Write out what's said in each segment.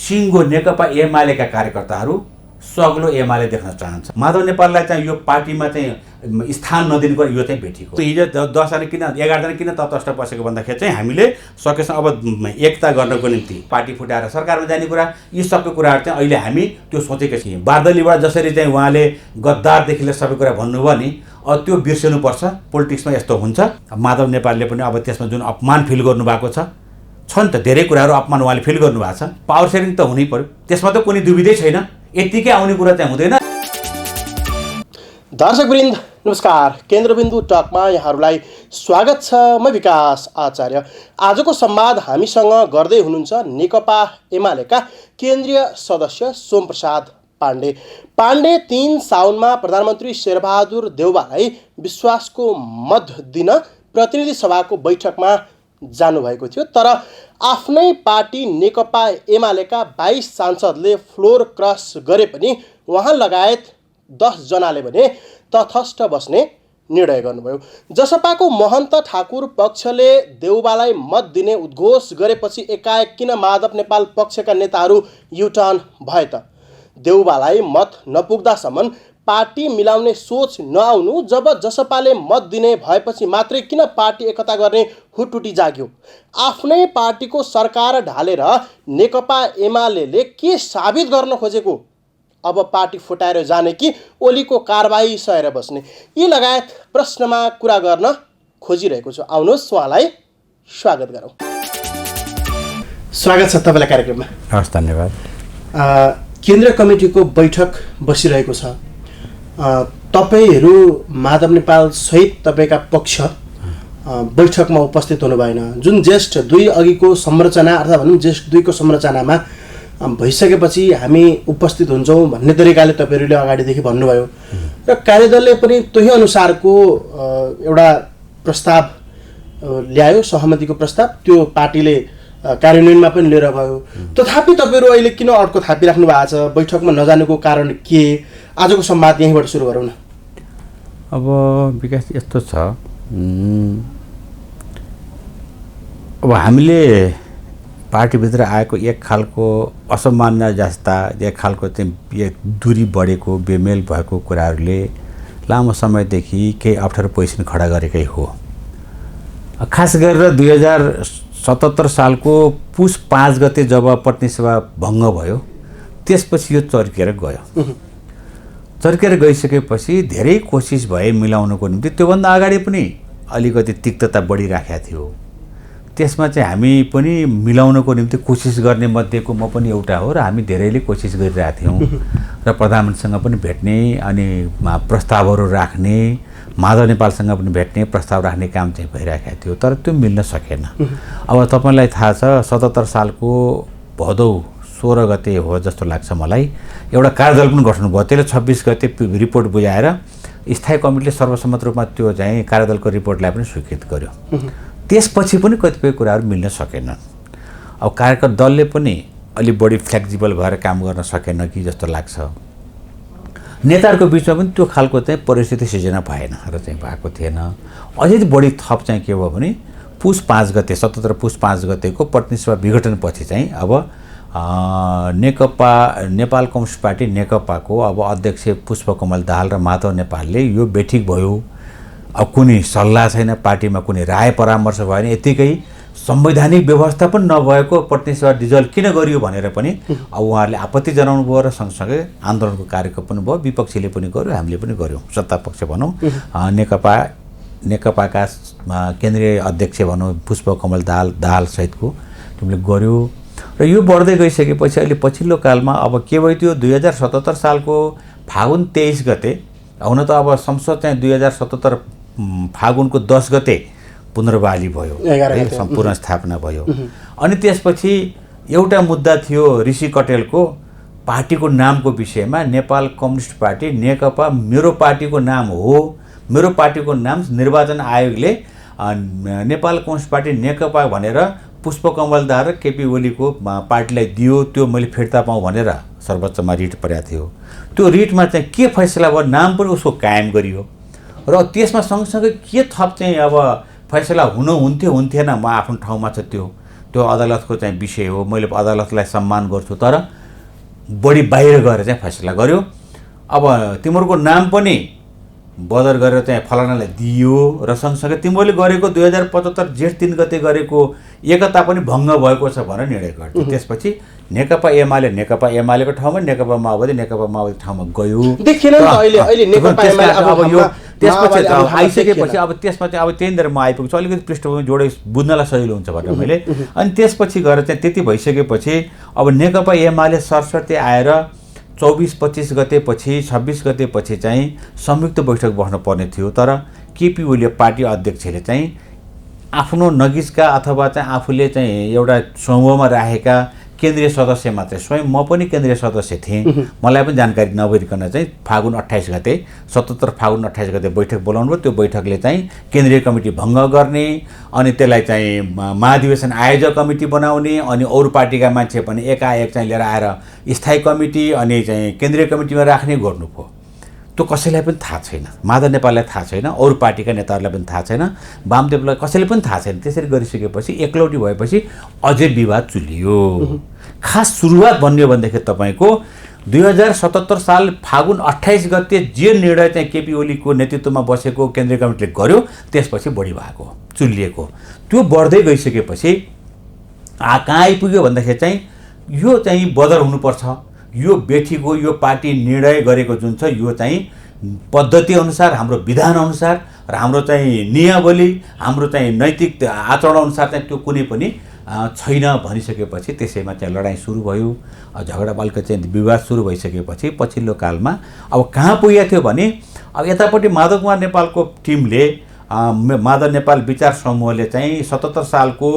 सिङ्गो नेकपा एमालेका कार्यकर्ताहरू सग्लो एमाले देख्न चाहन्छ। माधव नेपाललाई चाहिँ यो पार्टीमा चाहिँ स्थान नदिनुको यो चाहिँ भेटिएको। हिजो 10 जना किन 11 जना किन तटस्थ बसेको भन्दाखेरि चाहिँ हामीले सकेसम्म अब एकता गर्नको निम्ति पार्टी फुटाएर सरकारमा जाने कुरा, यी सबै कुराहरू चाहिँ अहिले हामी त्यो सोचेका छौँ। बार्दलीबाट जसरी चाहिँ उहाँले गद्दारदेखि लिएर सबै कुरा भन्नुभयो नि, अब त्यो बिर्सनुपर्छ। पोलिटिक्समा यस्तो हुन्छ। माधव नेपालले पनि अब त्यसमा जुन अपमान फिल गर्नुभएको छ नि त, धेरै कुराहरू अपमान उहाँले फिल गर्नुभएको छ। पावर सेयरिङ त हुनै पर्यो, त्यसमा त कुनै दुविधै छैन। यतिकै आउने कुरा चाहिँ हुँदैन। दर्शकवृन्द नमस्कार, केन्द्रबिन्दु टकमा यहाँहरूलाई स्वागत छ। म विकास आचार्य। आजको संवाद हामीसँग गर्दै हुनुहुन्छ नेकपा एमालेका केन्द्रीय सदस्य सोमप्रसाद पाण्डे। पाण्डे 3 साउनमा प्रधानमन्त्री शेरबहादुर देउवालाई विश्वासको मत दिन प्रतिनिधि सभाको बैठकमा जानुभएको थियो, तर आफ्नै पार्टी नेकपा एमालेका 22 सांसदले फ्लोर क्रस गरे पनि उहाँ लगायत 10 जनाले भने तटस्थ बस्ने निर्णय गर्नुभयो। जसपाको महन्त ठाकुर पक्षले देउवालाई मत दिने उद्घोष गरेपछि एकाएक किन माधव नेपाल पक्षका नेताहरू युटर्न भए त? देउवालाई मत नपुग्दासम्म पार्टी मिलाउने सोच नआउनु, जब जसपाले मत दिने भएपछि मात्रै किन पार्टी एकता गर्ने हुटुटी जाग्यो? आफ्नै पार्टीको सरकार ढालेर नेकपा एमाले के साबित गर्न खोजेको? अब पार्टी फुटाएर जाने कि ओलीको कारबाही सहेर बस्ने? यी लगायत प्रश्नमा कुरा गर्न खोजिरहेको छु। आउनुहोस् उहाँलाई स्वागत गरौँ। स्वागत छ तपाईँलाई कार्यक्रममा। हस्, धन्यवाद। केन्द्रीय कमिटीको बैठक बसिरहेको छ। तपाईँहरू माधव नेपाल सहित तपाईँका पक्ष बैठकमा उपस्थित हुनु भएन। जुन ज्येष्ठ 2 अघिको संरचना अर्थात् भनौँ ज्येष्ठ 2 को संरचनामा भइसकेपछि हामी उपस्थित हुन्छौँ भन्ने तरिकाले तपाईँहरूले अगाडिदेखि भन्नुभयो र कार्यदलले पनि त्यही अनुसारको एउटा प्रस्ताव ल्यायो, सहमतिको प्रस्ताव। त्यो पार्टीले कार्यान्वयनमा पनि लिएर गयो। तथापि तपाईँहरू अहिले किन अड्को थापिराख्नु भएको छ? बैठकमा नजानुको कारण के? आजको संवाद यहीँबाट सुरु गरौँ न। अब विकास यस्तो छ, अब हामीले पार्टीभित्र आएको एक खालको असामान्य जस्ता एक खालको चाहिँ दूरी बढेको बेमेल भएको कुराहरूले लामो समयदेखि केही अप्ठ्यारो पोजिसन खडा गरेकै हो। खास गरेर 2077 सालको पुस 5 गते जब प्रतिनिधि सभा भङ्ग भयो, त्यसपछि यो चर्किएर गयो। चर्केर गइसकेपछि धेरै कोसिस भए मिलाउनको निम्ति। त्योभन्दा अगाडि पनि अलिकति तिक्तता बढिराखेको थियो। त्यसमा चाहिँ हामी पनि मिलाउनको निम्ति कोसिस गर्ने मध्येको म पनि एउटा हो र हामी धेरैले कोसिस गरिरहेका थियौँ र प्रधानमन्त्रीसँग पनि भेट्ने अनि प्रस्तावहरू राख्ने, माधव नेपालसँग पनि भेट्ने प्रस्ताव राख्ने काम चाहिँ भइरहेको थियो, तर त्यो मिल्न सकेन। अब तपाईँलाई थाहा छ 77 सालको भदौ 16 गते हो जस्तो लाग्छ मलाई, एउटा कार्यदल पनि गठन भयो। त्यसले 26 गते रिपोर्ट बुझाएर स्थायी कमिटीले सर्वसम्मत रूपमा त्यो चाहिँ कार्यदलको रिपोर्टलाई पनि स्वीकृत गर्यो। त्यसपछि पनि कतिपय कुराहरू मिल्न सकेन। अब कार्यकर्ता दलले पनि अलि बढी फ्लेक्सिबल भएर काम गर्न सकेन कि जस्तो लाग्छ। नेताहरूको बिचमा पनि त्यो खालको चाहिँ परिस्थिति सिर्जना भएन र चाहिँ भएको थिएन। अझै बढी थप चाहिँ के भयो भने पुस 5 गते 77 पुस 5 गतेको प्रतिनिधि सभा विघटनपछि चाहिँ अब नेकपा नेपाल कम्युनिस्ट पार्टी नेकपाको अब अध्यक्ष पुष्पकमल दाहाल र माधव नेपालले यो बेठिक भयो। अब कुनै सल्लाह छैन, पार्टीमा कुनै राय परामर्श भएन, यतिकै संवैधानिक व्यवस्था पनि नभएको प्रतिनिधि सभा डिजल्भ किन गरियो भनेर पनि अब उहाँहरूले आपत्ति जनाउनु भयो र सँगसँगै आन्दोलनको कार्यक्रम पनि भयो। विपक्षीले पनि गर्यो, हामीले पनि गर्यौँ। सत्ता पक्ष भनौँ, नेकपाका केन्द्रीय अध्यक्ष भनौँ पुष्पकमल दाहाल सहितको तिमीले गर्यो र यो बढ्दै गइसकेपछि अहिले पछिल्लो कालमा अब के भयो, त्यो 2077 सालको फागुन 23 गते, हुन त अब संसद चाहिँ 2077 फागुनको 10 गते पुनर्बहाली भयो, सम्पूर्ण स्थापना भयो। अनि त्यसपछि एउटा मुद्दा थियो ऋषि कटेलको पार्टीको नामको विषयमा। नेपाल कम्युनिस्ट पार्टी नेकपा मेरो पार्टीको नाम हो, मेरो पार्टीको नाम निर्वाचन आयोगले नेपाल कम्युनिस्ट पार्टी नेकपा भनेर पुष्पकमल दाहाल र केपी ओलीको पार्टीलाई दियो। त्यो मैले फिर्ता पाऊँ भनेर सर्वोच्चमा रिट परेको थियो। त्यो रिटमा चाहिँ के फैसला भयो, नाम पनि उसको कायम गरियो र त्यसमा सँगसँगै के थप चाहिँ अब फैसला हुन्थेन म आफ्नो ठाउँमा छ त्यो त्यो अदालतको चाहिँ विषय हो, मैले अदालतलाई सम्मान गर्छु, तर बढी बाहिर गएर चाहिँ फैसला गर्यो। अब तिमीहरूको नाम पनि बदर गरेर चाहिँ फलानालाई दियो र सँगसँगै तिमीहरूले गरेको 2075 जेठ 3 गते गरेको एकता पनि भङ्ग भएको छ भनेर निर्णय गर्यो। त्यसपछि नेकपा एमालेको ठाउँमा नेकपा माओवादी ठाउँमा गयो। देखिन नि अहिले नेकपा एमाले अब यो त्यसपछि आइसकेपछि अब त्यसमा चाहिँ अब त्यहीँनिर म आइपुग्छु, अलिकति पृष्ठभूमि जोडे बुझ्नलाई सजिलो हुन्छ भनेर मैले। अनि त्यसपछि गएर चाहिँ त्यति भइसकेपछि अब नेकपा एमाले सरसर्ती आएर 24-25 गतेपछि 26 गतेपछि चाहिँ संयुक्त बैठक बस्नुपर्ने थियो। तर केपी ओली पार्टी अध्यक्षले चाहिँ आफ्नो नजिकका अथवा चाहिँ आफूले चाहिँ एउटा समूहमा राखेका केन्द्रीय सदस्य मात्रै, स्वयं म पनि केन्द्रीय सदस्य थिएँ, मलाई पनि जानकारी नभइकन चाहिँ फागुन 28 गते 77 फागुन 28 गते बैठक बोलाउनु भयो। त्यो बैठकले चाहिँ केन्द्रीय कमिटी भङ्ग गर्ने अनि त्यसलाई चाहिँ महाधिवेशन आयोजक कमिटी बनाउने अनि अरू पार्टीका मान्छे पनि एकाएक चाहिँ लिएर आएर स्थायी कमिटी अनि चाहिँ केन्द्रीय कमिटीमा राख्ने गर्नुभयो। त्यो कसैलाई पनि थाहा छैन, माधव नेपाललाई थाहा छैन, अरू पार्टीका नेताहरूलाई पनि थाहा छैन, वामदेवलाई कसैले पनि थाहा छैन। त्यसरी गरिसकेपछि एकलौटी भएपछि अझै विवाद चुलियो। खास सुरुवात भन्ने हो भनेदेखि तपाईँको 2077 साल फागुन 28 गते जे निर्णय चाहिँ केपी ओलीको नेतृत्वमा बसेको केन्द्रीय कमिटीले गर्यो त्यसपछि बढी भएको चुलिएको। त्यो बढ्दै गइसकेपछि कहाँ आइपुग्यो भन्दाखेरि चाहिँ यो चाहिँ बदर हुनुपर्छ, यो बेठीको यो पार्टी निर्णय गरेको जुन छ यो चाहिँ पद्धति अनुसार, हाम्रो विधान अनुसार र हाम्रो चाहिँ नियमावली, हाम्रो चाहिँ नैतिक आचरण अनुसार चाहिँ त्यो कुनै पनि छैन भनिसकेपछि त्यसैमा चाहिँ लडाइँ सुरु भयो। झगडा बल्क चाहिँ विवाद सुरु भइसकेपछि पछिल्लो कालमा अब कहाँ पुगेको थियो भने अब यतापट्टि माधव कुमार नेपालको टिमले माधव नेपाल विचार समूहले चाहिँ 77 सालको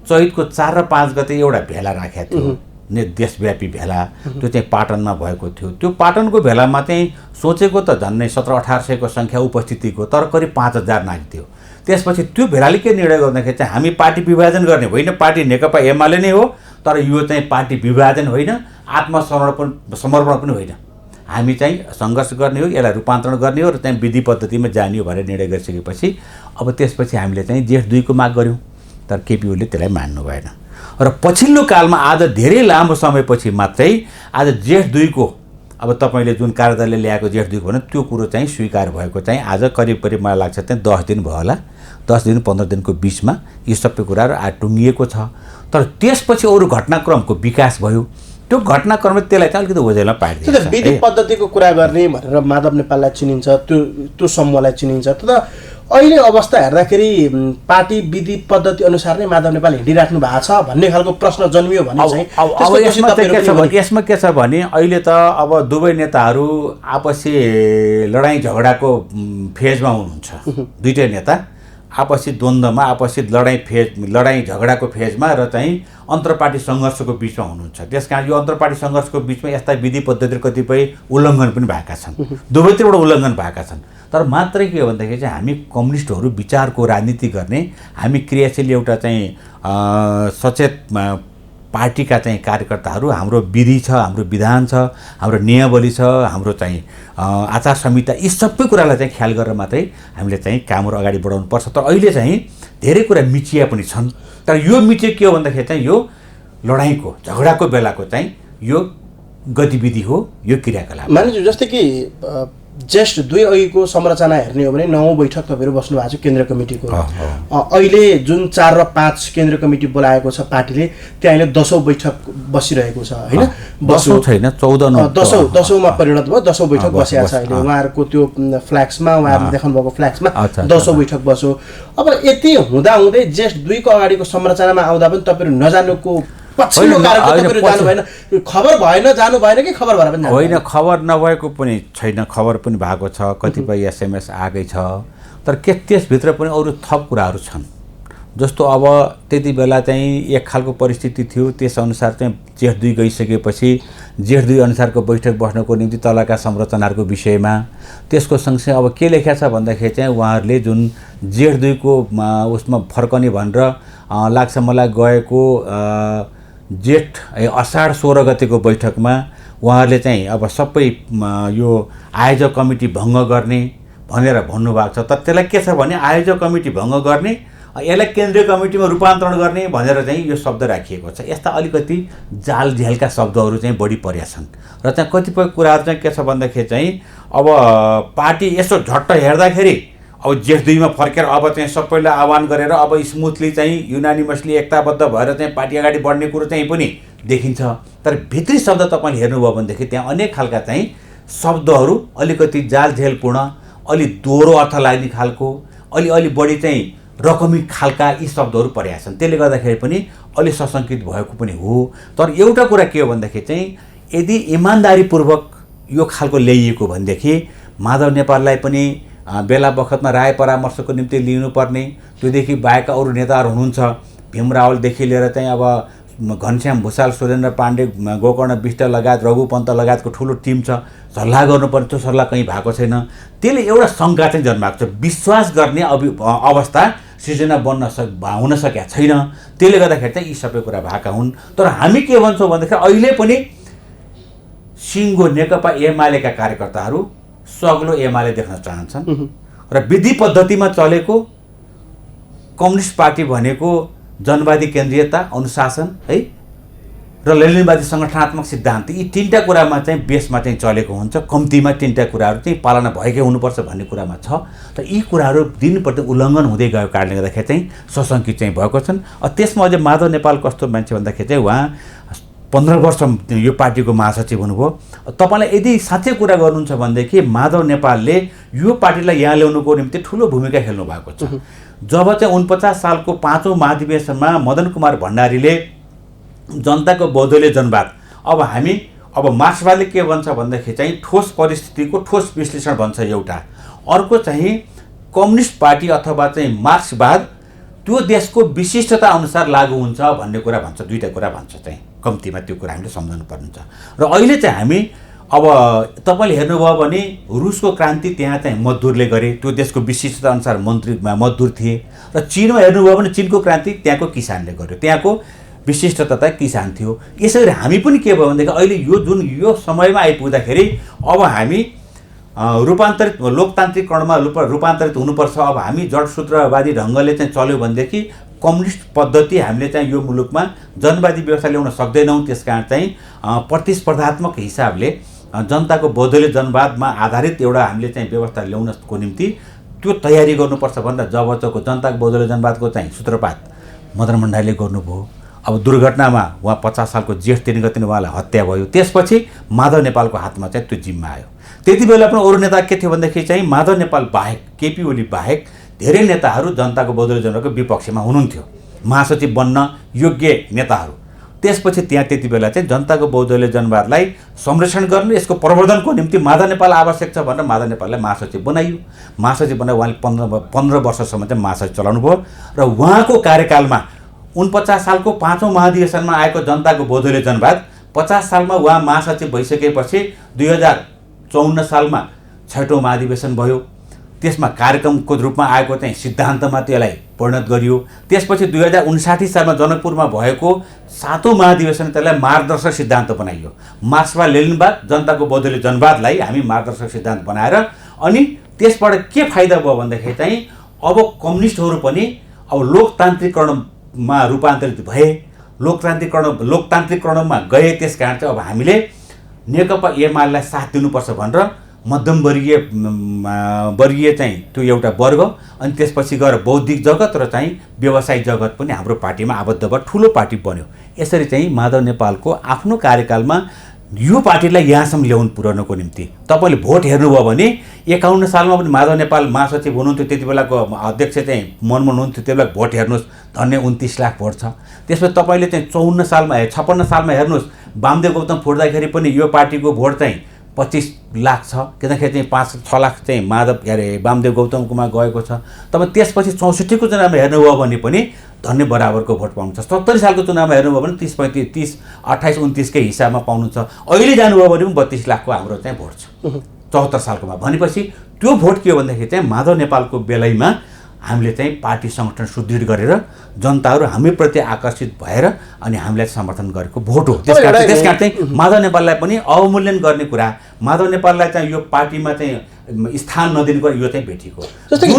चैतको 4 र 5 गते एउटा भेला राखेको थियो, देशव्यापी भेला। त्यो चाहिँ पाटनमा भएको थियो। त्यो पाटनको भेलामा चाहिँ सोचेको त झन्नै 1700-1800 सङ्ख्या उपस्थितिको, तर करिब 5000 नाच्थ्यो। त्यसपछि त्यो भेलाले के निर्णय गर्दाखेरि चाहिँ हामी पार्टी विभाजन गर्ने होइन, पार्टी नेकपा एमाले नै हो, तर यो चाहिँ पार्टी विभाजन होइन, समर्पण पनि होइन, हामी चाहिँ सङ्घर्ष गर्ने हो, यसलाई रूपान्तरण गर्ने हो र चाहिँ विधि पद्धतिमा जाने हो भनेर निर्णय गरिसकेपछि अब त्यसपछि हामीले चाहिँ जेठ 2 को माग गऱ्यौँ, तर केपी ओलीले त्यसलाई मान्नु भएन। र पछिल्लो कालमा आज धेरै लामो समयपछि मात्रै आज जेठ 2 को अब तपाईँले जुन कार्यदलले ल्याएको जेठ 2 को भने त्यो कुरो चाहिँ स्वीकार भएको चाहिँ आज करिब मलाई लाग्छ चाहिँ 10 दिन भयो होला, 10 दिन 15 दिनको बिचमा यो सबै कुराहरू टुङ्गिएको छ। तर त्यसपछि अरू घटनाक्रमको विकास भयो। त्यो घटनाक्रमले त्यसलाई चाहिँ अलिकति ओझेलमा पारिदिन्छ। विधि पद्धतिको कुरा गर्ने भनेर माधव नेपाललाई चिनिन्छ, त्यो समूहलाई चिनिन्छ। तर अहिले अवस्था हेर्दाखेरि पार्टी विधि पद्धति अनुसार नै माधव नेपाल हिँडिराख्नु भएको छ भन्ने खालको प्रश्न जन्मियो भने चाहिँ यसमा के छ भने अहिले त अब दुवै नेताहरू आपसी लडाइँ झगडाको फेजमा हुनुहुन्छ। दुईटै नेता आपसी द्वन्द्वमा, आपसी लडाइँ झगडाको फेजमा र चाहिँ अन्तर्पार्टी सङ्घर्षको बिचमा हुनुहुन्छ। त्यसकारण यो अन्तर्पार्टी सङ्घर्षको बिचमा यस्ता विधि पद्धति कतिपय उल्लङ्घन पनि भएका छन्, दुवैतिरबाट उल्लङ्घन भएका छन्। तर मात्रै के हो भन्दाखेरि चाहिँ हामी कम्युनिस्टहरू विचारको राजनीति गर्ने, हामी क्रियाशील एउटा चाहिँ सचेत पार्टीका चाहिँ कार्यकर्ताहरू, हाम्रो विधि छ, हाम्रो विधान छ, हाम्रो नियमावली छ, हाम्रो चाहिँ आचार संहिता, यी सबै कुरालाई चाहिँ ख्याल गरेर मात्रै हामीले चाहिँ कामहरू अगाडि बढाउनुपर्छ। तर अहिले चाहिँ धेरै कुरा मिचिया पनि छन्। तर यो मिचे के हो भन्दाखेरि चाहिँ यो लडाइँको झगडाको बेलाको चाहिँ यो गतिविधि हो, यो क्रियाकलाप। मानिसु जस्तै कि जेठ 2 अघिको संरचना हेर्ने हो भने 9औं बैठक तपाईँहरू बस्नु भएको छ केन्द्रीय कमिटीको। अहिले जुन 4 र 5 केन्द्रीय कमिटी बोलाएको छ पार्टीले, त्यहाँ अहिले 10औं बैठक बसिरहेको छ होइन, 10औं छैन 10औंमा परिणत भयो, 10औं बैठक बसेको छ अहिले। उहाँहरूको त्यो फ्ल्याक्समा, उहाँहरूले देखाउनु भएको फ्ल्याक्समा 10औं बैठक बस्यो। अब यति हुँदाहुँदै जेठ 2 को अगाडिको संरचनामा आउँदा पनि तपाईँहरू नजानुको पछिल्लो कारण तपाईँहरू जानु भएन, खबर भएन, जानु भएन कि खबर भएर पनि जानु होइन? खबर नभएको पनि छैन, खबर पनि भएको छ, कतिपय एसएमएस आएकै छ। तर के त्यसभित्र पनि अरू थप कुराहरू छन्। जस्तो अब त्यति बेला चाहिँ एक खालको परिस्थिति थियो, त्यसअनुसार चाहिँ जेठ 2 गइसकेपछि जेठ 2 अनुसारको बैठक बस्नको निम्ति तलका संरचनाहरूको विषयमा त्यसको सँगसँगै अब के लेखेको छ भन्दाखेरि चाहिँ उहाँहरूले जुन जेठ 2 को उसमा फर्कने भनेर लाग्छ मलाई गएको असाढ 16 गतेको बैठकमा उहाँहरूले चाहिँ अब सबै यो आयोजक कमिटी भङ्ग गर्ने भनेर भन्नुभएको छ। तर त्यसलाई के छ भने आयोजक कमिटी भङ्ग गर्ने यसलाई केन्द्रीय कमिटीमा रूपान्तरण गर्ने भनेर चाहिँ यो शब्द राखिएको छ। यस्ता अलिकति जाल झेलका शब्दहरू चाहिँ बढी परेका छन् र त्यहाँ कतिपय कुराहरू चाहिँ के छ भन्दाखेरि चाहिँ अब पार्टी यसो झट्ट हेर्दाखेरि अब जेठ 2 मा फर्केर अब चाहिँ सबैलाई आह्वान गरेर अब स्मुथली चाहिँ युनानिमसली एकताबद्ध भएर चाहिँ पार्टी अगाडि बढ्ने कुरो चाहिँ पनि देखिन्छ। तर भित्री शब्द तपाईँले हेर्नुभयो भनेदेखि त्यहाँ अनेक खालका चाहिँ शब्दहरू अलिकति जालझेलपूर्ण, अलि दोहोरो अर्थ लाग्ने खालको, अलि बढी चाहिँ रकमी खालका यी शब्दहरू परेका छन्। त्यसले गर्दाखेरि पनि अलि सशङ्कित भएको पनि हो। तर एउटा कुरा के हो भन्दाखेरि चाहिँ यदि इमान्दारीपूर्वक यो खालको ल्याइएको भनेदेखि माधव नेपाललाई पनि बेला बखतमा राय परामर्शको निम्ति लिनुपर्ने, त्योदेखि बाहेक अरू नेताहरू हुनुहुन्छ, भीम रावलदेखि लिएर चाहिँ अब घनश्याम भुषाल, सुरेन्द्र पाण्डे, गोकर्ण विष्ट लगायत रघु पन्त लगायतको ठुलो टिम छ, सल्लाह गर्नुपर्ने, त्यो सल्लाह कहीँ भएको छैन। त्यसले एउटा शङ्का चाहिँ जन्माएको छ, विश्वास गर्ने अवस्था सृजना हुन सकेका छैन। त्यसले गर्दाखेरि चाहिँ यी सबै कुरा भएका हुन्। तर हामी के भन्छौँ भन्दाखेरि अहिले पनि सिङ्गो नेकपा एमालेका कार्यकर्ताहरू सग्लो एमाले देख्न चाहन्छन् र विधि पद्धतिमा चलेको कम्युनिस्ट पार्टी भनेको जनवादी केन्द्रीयता, अनुशासन है र लेनिनवादी सङ्गठनात्मक सिद्धान्त, यी 3टा कुरामा चाहिँ बेसमा चाहिँ चलेको हुन्छ। कम्तीमा 3टा कुराहरू चाहिँ पालना भएकै हुनुपर्छ भन्ने कुरामा छ। त यी कुराहरू दिनप्रति उल्लङ्घन हुँदै गएको कारणले गर्दाखेरि चाहिँ सशङ्कित चाहिँ भएको छन्। त्यसमा अझै माधव नेपाल कस्तो मान्छे भन्दाखेरि चाहिँ उहाँ 15 वर्ष यो पार्टीको महासचिव हुनुभयो। तपाईँलाई यदि साँच्चै कुरा गर्नुहुन्छ भनेदेखि माधव नेपालले यो पार्टीलाई यहाँ ल्याउनुको निम्ति ठुलो भूमिका खेल्नु भएको छ। जब चाहिँ 49 सालको 5औं महाधिवेशनमा मदन कुमार भण्डारीले जनताको बौद्धले जनवाद, अब मार्क्सवादले के भन्छ भन्दाखेरि चाहिँ ठोस परिस्थितिको ठोस विश्लेषण भन्छ एउटा, अर्को चाहिँ कम्युनिस्ट पार्टी अथवा चाहिँ मार्क्सवाद त्यो देशको विशिष्टता अनुसार लागू हुन्छ भन्ने कुरा भन्छ। 2टा कुरा भन्छ चाहिँ कम्तीमा, त्यो कुरा हामीले सम्झनु पर्ने छ। र अहिले चाहिँ हामी अब तपाईँले हेर्नुभयो भने रुसको क्रान्ति त्यहाँ चाहिँ मजदुरले गरे, त्यो देशको विशिष्टता अनुसार मजदुर थिए। र चिनमा हेर्नुभयो भने चिनको क्रान्ति त्यहाँको किसानले गर्यो, त्यहाँको विशिष्टता त किसान थियो। यसरी हामी पनि के भयो भनेदेखि अहिले यो समयमा आइपुग्दाखेरि अब हामी रूपान्तरित लोकतान्त्रिकरणमा रूपान्तरित हुनुपर्छ। अब हामी जडसूत्रवादी ढङ्गले चाहिँ चल्यो भनेदेखि कम्युनिस्ट पद्धति हामीले चाहिँ यो मुलुकमा जनवादी व्यवस्था ल्याउन सक्दैनौँ। त्यसकारण चाहिँ प्रतिस्पर्धात्मक हिसाबले जनताको बौद्धले जनवादमा आधारित एउटा हामीले चाहिँ व्यवस्था ल्याउनको निम्ति त्यो तयारी गर्नुपर्छ भनेर जबको जनताको बौद्धले जनवादको चाहिँ सूत्रपात मदन भण्डारीले गर्नुभयो। अब दुर्घटनामा उहाँ 50 सालको जेठ 3 गते उहाँलाई हत्या भयो। त्यसपछि माधव नेपालको हातमा चाहिँ त्यो जिम्मा आयो। त्यति बेला पनि अरू नेता के थियो भनेदेखि चाहिँ माधव नेपाल बाहेक, केपी ओली बाहेक धेरै नेताहरू जनताको बौद्धले जनवादको विपक्षमा हुनुहुन्थ्यो, महासचिव बन्न योग्य नेताहरू। त्यसपछि त्यहाँ त्यति बेला चाहिँ जनताको बौद्धले जनवादलाई संरक्षण गर्ने, यसको प्रवर्धनको निम्ति माधव नेपाल आवश्यक छ भनेर माधव नेपाललाई महासचिव बनाइयो। महासचिव बनाएर उहाँले 15 वर्षसम्म चाहिँ महासचिव चलाउनु भयो। र उहाँको कार्यकालमा 49 सालको 5औं महाधिवेशनमा आएको जनताको बौद्धले जनवाद 50 सालमा उहाँ महासचिव भइसकेपछि 2054 सालमा 6औं महाधिवेशन भयो। त्यसमा कार्यक्रमको रूपमा आएको चाहिँ सिद्धान्तमा त्यसलाई परिणत गरियो। त्यसपछि 2059 सालमा जनकपुरमा भएको 7औं महाधिवेशन त्यसलाई मार्गदर्शक सिद्धान्त बनाइयो। मार्क्सवाद लेनिनवाद जनताको बौद्धले जनवादलाई हामी मार्गदर्शक सिद्धान्त बनाएर, अनि त्यसबाट के फाइदा भयो भन्दाखेरि चाहिँ अब कम्युनिस्टहरू पनि अब लोकतान्त्रिकरणमा रूपान्तरित भए, लोकतान्त्रिकरणमा गए। त्यसकारण चाहिँ अब हामीले नेकपा एमालेलाई साथ दिनुपर्छ भनेर मध्यमवर्गीय चाहिँ त्यो एउटा वर्ग, अनि त्यसपछि गएर बौद्धिक जगत र चाहिँ व्यवसायिक जगत पनि हाम्रो पार्टीमा आबद्ध भएर ठुलो पार्टी बन्यो। यसरी चाहिँ माधव नेपालको आफ्नो कार्यकालमा यो पार्टीलाई यहाँसम्म ल्याउनु पुर्याउनको निम्ति तपाईँले भोट हेर्नुभयो भने 51 सालमा पनि माधव नेपाल महासचिव हुनुहुन्थ्यो, त्यति बेलाको अध्यक्ष चाहिँ मनमोहन हुनुहुन्थ्यो। त्यो बेला भोट हेर्नुहोस्, धन्य 29 लाख भोट छ। त्यसपछि तपाईँले चाहिँ 56 सालमा हेर्नुहोस्, वामदेव गौतम फुट्दाखेरि पनि यो पार्टीको भोट चाहिँ 25 लाख छ, किनकि चाहिँ 5-6 लाख चाहिँ वामदेव गौतमकोमा गएको छ। तपाईँ त्यसपछि 64 को चुनावमा हेर्नुभयो भने पनि धन्य बराबरको भोट पाउनुहुन्छ। 70 सालको चुनावमा हेर्नुभयो भने 30, 28, 29 हिसाबमा पाउनुहुन्छ। अहिले जानुभयो भने पनि 32 लाखको हाम्रो चाहिँ भोट छ 74 सालकोमा। भनेपछि त्यो भोट के हो भन्दाखेरि चाहिँ माधव नेपालको बेलामा हामीले चाहिँ पार्टी सङ्गठन सुदृढ गरेर जनताहरू हामीप्रति आकर्षित भएर अनि हामीलाई समर्थन गरेको भोट हो। त्यसकारण चाहिँ माधव नेपाललाई पनि अवमूल्यन गर्ने कुरा, माधव नेपाललाई चाहिँ यो पार्टीमा चाहिँ स्थान नदिनुको यो चाहिँ भेटिएको जस्तै कि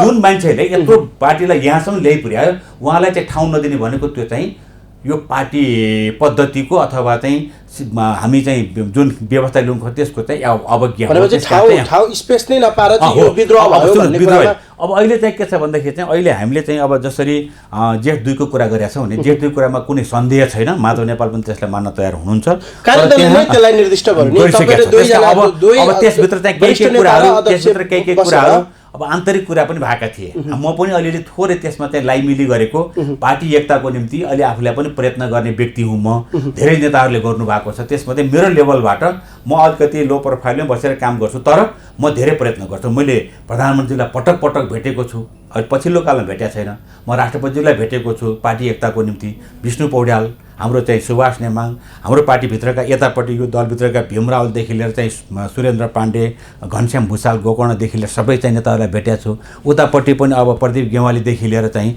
जुन मान्छेले यत्रो पार्टीलाई यहाँसम्म ल्याइ पुर्यायो उहाँलाई चाहिँ ठाउँ नदिने भनेको त्यो चाहिँ यो पार्टी पद्धतिको अथवा चाहिँ हामी चाहिँ जुन व्यवस्था ल्याउनु खोज्छ त्यसको चाहिँ अवज्ञा हो। ठाउँ स्पेस नै नपाएर चाहिँ यो विद्रोह भयो भन्ने कुरामा अब अहिले चाहिँ के छ भन्दाखेरि चाहिँ अहिले हामीले चाहिँ अब जसरी जेठ 2 को कुरा गरेका छौँ भने जेठ 2 कुरामा कुनै सन्देह छैन। माधव नेपाल पनि त्यसलाई मान्न तयार हुनुहुन्छ। त्यसलाई निर्दिष्ट अब त्यसभित्र चाहिँ केही कुराहरू अब आन्तरिक कुरा पनि भएका थिए। म पनि अलिअलि थोरै त्यसमा चाहिँ लाइमिली गरेको पार्टी एकताको निम्ति अहिले आफूलाई पनि प्रयत्न गर्ने व्यक्ति हुँ। म धेरै नेताहरूले गर्नुभएको छ त्यसमध्ये मेरो लेभलबाट म अलिकति लो प्रोफाइलमै बसेर काम गर्छु तर म धेरै प्रयत्न गर्छु। मैले प्रधानमन्त्रीलाई पटक पटक भेटेको छु, अहिले पछिल्लो कालमा भेटेको छैन। म राष्ट्रपतिलाई भेटेको छु पार्टी एकताको निम्ति। विष्णु पौड्याल, हाम्रो चाहिँ सुभाष नेमाङ, हाम्रो पार्टीभित्रका यतापट्टि यो दलभित्रका भीम रावलदेखि लिएर चाहिँ सुरेन्द्र पाण्डे, घनश्याम भुषाल, गोकर्णदेखि लिएर सबै चाहिँ नेताहरूलाई भेटेको छु। उतापट्टि पनि अब प्रदीप गेवालीदेखि लिएर चाहिँ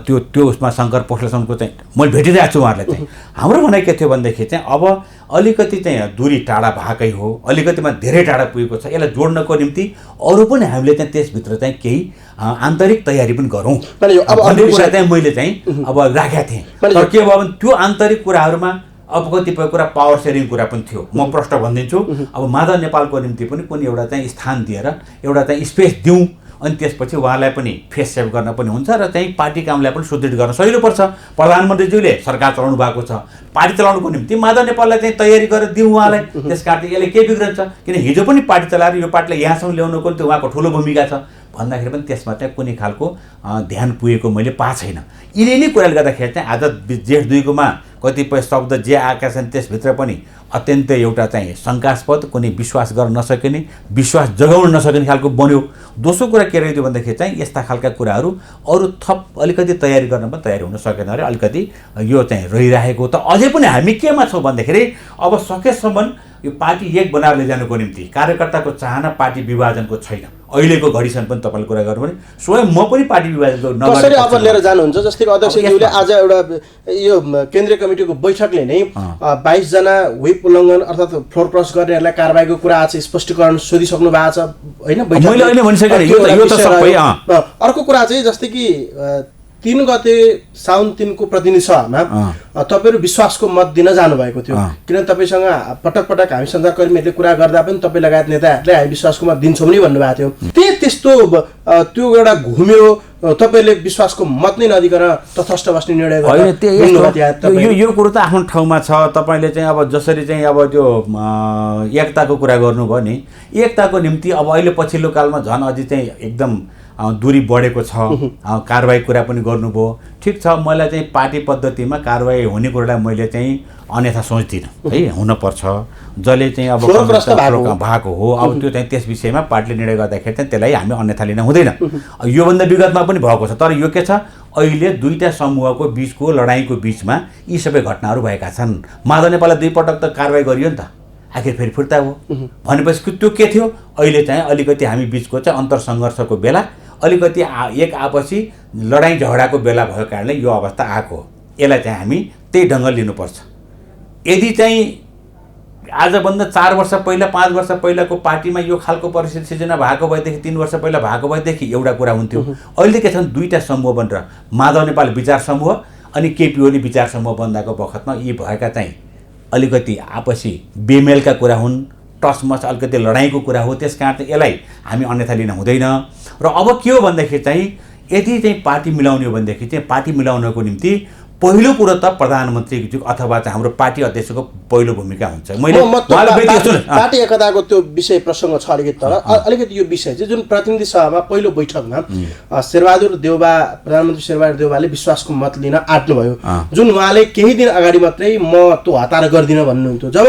त्यो उसमा शङ्कर पोखरेलसम्मको चाहिँ मैले भेटिरहेको छु उहाँहरूलाई चाहिँ। हाम्रो भनाइ के थियो भनेदेखि चाहिँ अब अलिकति चाहिँ दूरी टाढा भएकै हो, अलिकतिमा धेरै टाढा पुगेको छ। यसलाई जोड्नको निम्ति अरू पनि हामीले चाहिँ त्यसभित्र चाहिँ केही आन्तरिक तयारी पनि गरौँ भन्ने कुरा चाहिँ मैले चाहिँ अब राखेका थिएँ। तर के भयो भने त्यो आन्तरिक कुराहरूमा अब कतिपय कुरा पावर सेयरिङ कुरा पनि थियो। म प्रश्न भनिदिन्छु, अब माधव नेपालको निम्ति पनि कुनै एउटा चाहिँ स्थान दिएर एउटा चाहिँ स्पेस दिउँ अनि त्यसपछि उहाँलाई पनि फेस सेभ गर्न पनि हुन्छ र चाहिँ पार्टी कामलाई पनि सुदृढ गर्न सजिलो पर्छ। प्रधानमन्त्रीज्यूले सरकार चलाउनु भएको छ, पार्टी चलाउनुको निम्ति माधव नेपाललाई चाहिँ तयारी गरेर दिउँ उहाँलाई। त्यस कारण यसले के बिग्रन्छ किन हिजो पनि पार्टी चलाएर यो पार्टीलाई यहाँसम्म ल्याउनुको त्यो उहाँको ठुलो भूमिका छ भन्दाखेरि पनि त्यसमा चाहिँ कुनै खालको ध्यान पुगेको मैले पाएको छैन। यिनै कुराले गर्दाखेरि चाहिँ आज जेठ 2 कोमा कतिपय शब्द जे आएका छन् त्यसभित्र पनि अत्यन्तै एउटा चाहिँ शङ्कास्पद, कुनै विश्वास गर्न नसकिने, विश्वास जगाउन नसकिने खालको बन्यो। दोस्रो कुरा के रह्यो भन्दाखेरि चाहिँ यस्ता खालका कुराहरू अरू थप अलिकति तयारी गर्न पनि तयारी हुन सकेन अरे अलिकति यो चाहिँ रहिरहेको। त अझै पनि हामी केमा छौँ भन्दाखेरि अब सकेसम्म यो पार्टी एक बनाएर लैजानुको निम्ति कार्यकर्ताको चाहना पार्टी विभाजनको छैन। अहिलेको घडीसम्म पनि तपाईँले कुरा गर्नु भने स्वयं म पनि पार्टी विभाजनको कसरी अब लिएर जानुहुन्छ। जस्तै अध्यक्षज्यूले आज एउटा यो केन्द्रीय कमिटीको बैठकले नै 22 जना व्हिप उल्लङ्घन अर्थात् फ्लोर क्रस गर्नेहरूलाई कारबाहीको कुरा आज स्पष्टीकरण सोधिसक्नु भएको छ होइन। अर्को कुरा चाहिँ जस्तै कि 3 गते साउन 3 को प्रतिनिधि सभामा तपाईहरु विश्वासको मत दिन जानुभएको थियो। किनभने तपाईसँग पटक पटक हामी सञ्चारकर्मीहरूले कुरा गर्दा पनि तपाईँ लगायत नेताहरूले हामी विश्वासको मत दिन्छौँ नि भन्नुभएको थियो। त्यस्तो त्यो एउटा घुम्यो, तपाईले विश्वासको मत नै नदिकन तटस्थ बस्ने निर्णय गर्नु। यो कुरो त आफ्नो ठाउँमा छ। तपाईले चाहिँ अब जसरी चाहिँ अब त्यो एकताको कुरा गर्नुभयो नि, एकताको निम्ति अब अहिले पछिल्लो कालमा झन् अझै चाहिँ एकदम दूरी बढेको छ। कारबाही कुरा पनि गर्नुभयो, ठिक छ। मलाई चाहिँ पार्टी पद्धतिमा कारबाही हुने कुरालाई मैले चाहिँ अन्यथा सोच्दिनँ है, हुनपर्छ। जसले चाहिँ अब भएको हो अब त्यो चाहिँ त्यस विषयमा पार्टीले निर्णय गर्दाखेरि चाहिँ त्यसलाई हामी अन्यथा लिन हुँदैन। योभन्दा विगतमा पनि भएको छ। तर यो के छ, अहिले दुईटा समूहको बिचको लडाइँको बिचमा यी सबै घटनाहरू भएका छन्। माधव नेपाललाई 2 पटक त कारबाही गरियो नि त, आखिर फेरि फिर्ता हो भनेपछि त्यो के थियो, अहिले चाहिँ अलिकति हामी बिचको चाहिँ अन्तरसङ्घर्षको बेला अलिकति एक आपसी लडाइँ झगडाको बेला भएको कारणले यो अवस्था आएको हो। यसलाई चाहिँ हामी त्यही ढङ्गले लिनुपर्छ। यदि चाहिँ आजभन्दा 4 वर्ष पहिला 5 वर्ष पहिलाको पार्टीमा यो खालको परिस्थिति सिर्जना भएको भएदेखि 3 वर्ष पहिला भएको भएदेखि एउटा कुरा हुन्थ्यो। अहिले के छन्, दुईटा समूह बनेर माधव नेपाल विचार समूह अनि केपी ओली विचार समूह बन्दाको बखतमा यी भएका चाहिँ अलिकति आपसी बेमेलका कुरा हुन्, टसमस अलिकति लडाइँको कुरा हो। त्यस कारण चाहिँ यसलाई हामी अन्यथा लिन हुँदैन। र अब के हो भन्दाखेरि चाहिँ यदि चाहिँ पार्टी मिलाउने हो भनेदेखि चाहिँ पार्टी मिलाउनको निम्ति पहिलो कुरो त प्रधानमन्त्री अथवा चाहिँ हाम्रो पार्टी अध्यक्षको पहिलो भूमिका हुन्छ। मैले पार्टी एकताको त्यो विषय प्रसङ्ग छ अलिकति, तर अलिकति यो विषय चाहिँ जुन प्रतिनिधि सभामा पहिलो बैठकमा शेरबहादुर देउबा, प्रधानमन्त्री शेरबहादुर देउबाले विश्वासको मत लिन आँट्नुभयो, जुन उहाँले केही दिन अगाडि मात्रै म त्यो हतार गर्दिनँ भन्नुहुन्थ्यो। जब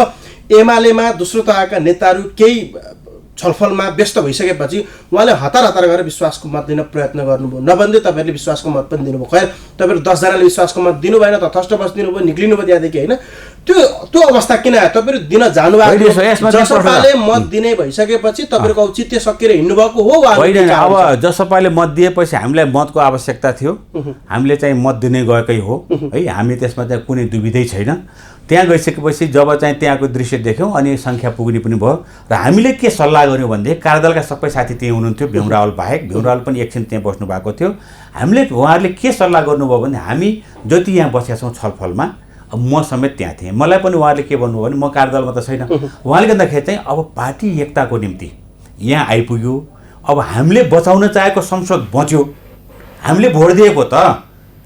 एमालेमा दोस्रो तहका नेताहरू केही छलफलमा व्यस्त भइसकेपछि उहाँले हतार गरेर विश्वासको मत दिन प्रयत्न गर्नुभयो। नभन्दै तपाईँहरूले विश्वासको मत पनि दिनुभयो। खैर, तपाईँहरू 10 जनाले विश्वासको मत दिनु भएन, तटस्थ बस्दिनु भयो, निक्लिनु भयो त्यहाँदेखि होइन। त्यो अवस्था किन आयो? तपाईँहरू दिन जानुभएको, जसपाले मत दिने भइसकेपछि तपाईँहरूको औचित्य सकिएर हिँड्नुभएको हो। अब जसपाले मत दिएपछि हामीलाई मतको आवश्यकता थियो, हामीले चाहिँ मत दिने गएकै हो है, हामी त्यसमा चाहिँ कुनै दुविधै छैन। त्यहाँ गइसकेपछि जब चाहिँ त्यहाँको दृश्य देख्यौँ अनि सङ्ख्या पुग्ने पनि भयो र हामीले के सल्लाह गऱ्यौँ भनेदेखि कार्यदलका सबै साथी त्यहीँ हुनुहुन्थ्यो, भीम रावल बाहेक। भीम रावल पनि एकछिन त्यहाँ बस्नु भएको थियो। हामीले उहाँहरूले के सल्लाह गर्नुभयो भने हामी जति यहाँ बसेका छौँ छलफलमा, अब म समेत त्यहाँ थिएँ, मलाई पनि उहाँहरूले के भन्नुभयो भने म कार्यदलमा त छैन। उहाँले गर्दाखेरि चाहिँ अब पार्टी एकताको निम्ति यहाँ आइपुग्यो। अब हामीले बचाउन चाहेको संसद बच्यो, हामीले भोट दिएको त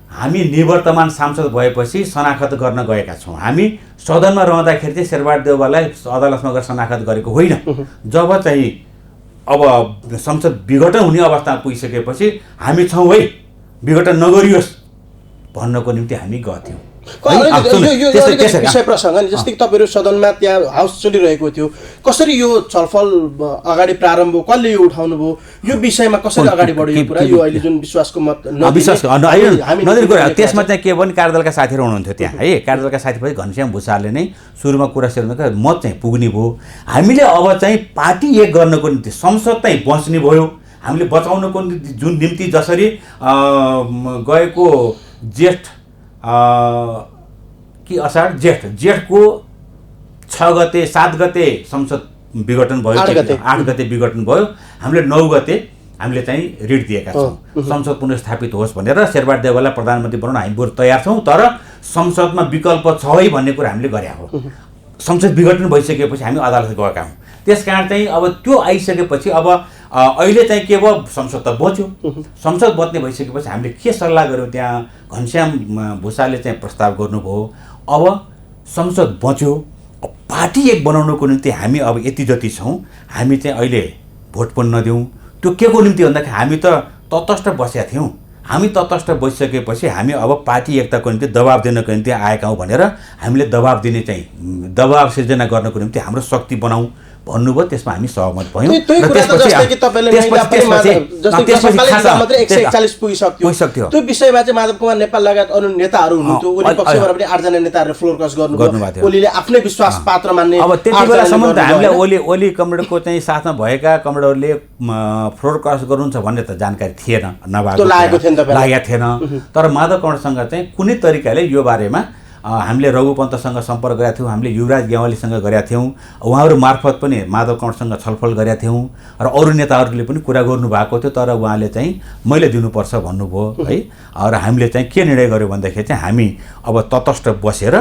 हामी निवर्तमान सांसद भएपछि शनाखत गर्न गएका छौँ। हामी सदनमा रहँदाखेरि चाहिँ शेरबहादुर देउवालाई अदालतमा गएर शनाखत गरेको होइन। जब चाहिँ अब संसद विघटन हुने अवस्थामा पुगिसकेपछि हामी छौँ है, विघटन नगरियोस् भन्नको निम्ति हामी गथ्यौँ। विषय प्रसङ्ग नि जस्तै कि तपाईँहरू सदनमा त्यहाँ हाउस चलिरहेको थियो, कसरी यो छलफल अगाडि प्रारम्भ, कसले यो उठाउनु भयो, यो विषयमा कसरी अगाडि बढ्यो यो कुरा, यो अहिले जुन विश्वासको मत त्यसमा चाहिँ के भने कार्यदलका साथीहरू हुनुहुन्थ्यो त्यहाँ है। कार्यदलका साथीपछि घनश्याम भुसालले नै सुरुमा कुरा सेर्नु मत चाहिँ पुग्ने भयो। हामीले अब चाहिँ पार्टी एक गर्नको निम्ति संसद चाहिँ बच्ने भयो, हामीले बचाउनको जुन निम्ति जसरी गएको जेठ कि असाढ जेठको 6 गते 7 गते संसद विघटन भयो, 8 गते विघटन भयो। हामीले 9 गते हामीले चाहिँ रिट दिएका छौँ संसद पुनर्स्थापित होस् भनेर। शेरबहादुर देउवालाई प्रधानमन्त्री बनाउन हामी बरु तयार छौँ, तर संसदमा विकल्प छ है भन्ने कुरा हामीले गरे हो। संसद विघटन भइसकेपछि हामी अदालत गएका हौँ। त्यसकारण चाहिँ अब त्यो आइसकेपछि अब अहिले चाहिँ के भयो, संसद त बच्यो। संसद बच्ने भइसकेपछि हामीले के सल्लाह गऱ्यौँ, त्यहाँ घनश्याम भुसालले चाहिँ प्रस्ताव गर्नुभयो, अब संसद बच्यो, पार्टी एक बनाउनको निम्ति हामी अब यति जति छौँ, हामी चाहिँ अहिले भोट पनि नदिउँ। त्यो के को निम्ति भन्दाखेरि हामी त तटस्थ बसेका थियौँ, हामी तटस्थ बसिसकेपछि हामी अब पार्टी एकताको निम्ति दबाब दिनको निम्ति आएका हौँ भनेर हामीले दबाब दिने चाहिँ दबाब सिर्जना गर्नको निम्ति हाम्रो शक्ति बनाऊ भन्नुभयो। त्यसमा हामी सहमत भयौँ। त्यो विषयमा चाहिँ माधव कुमार नेपाल लगायत अरू नेताहरू हुनुहुन्थ्यो, उनी पक्षबाट पनि 8 जना नेताहरूले फ्लोर क्रस गर्नुभयो, ओलीले आफ्नै विश्वास पात्र मान्ने। अब त्यति बेलासम्म त हामीलाई ओली कमरेडको चाहिँ साथमा भएका कमरेडहरूले फ्लोर क्रस गर्नुहुन्छ भन्ने त जानकारी थिएन, लागेको थिएन। तर माधव कमरेडसँग चाहिँ कुनै तरिकाले यो बारेमा हामीले रघु पन्तसँग सम्पर्क गरेका थियौँ, हामीले युवराज गेवालीसँग गरेका थियौँ, उहाँहरू मार्फत पनि माधव कमरेडसँग छलफल गरेका थियौँ र अरू नेताहरूले पनि कुरा गर्नुभएको थियो। तर उहाँले चाहिँ मैले दिनुपर्छ भन्नुभयो है। र हामीले चाहिँ के निर्णय गर्यौँ भन्दाखेरि चाहिँ हामी अब तटस्थ बसेर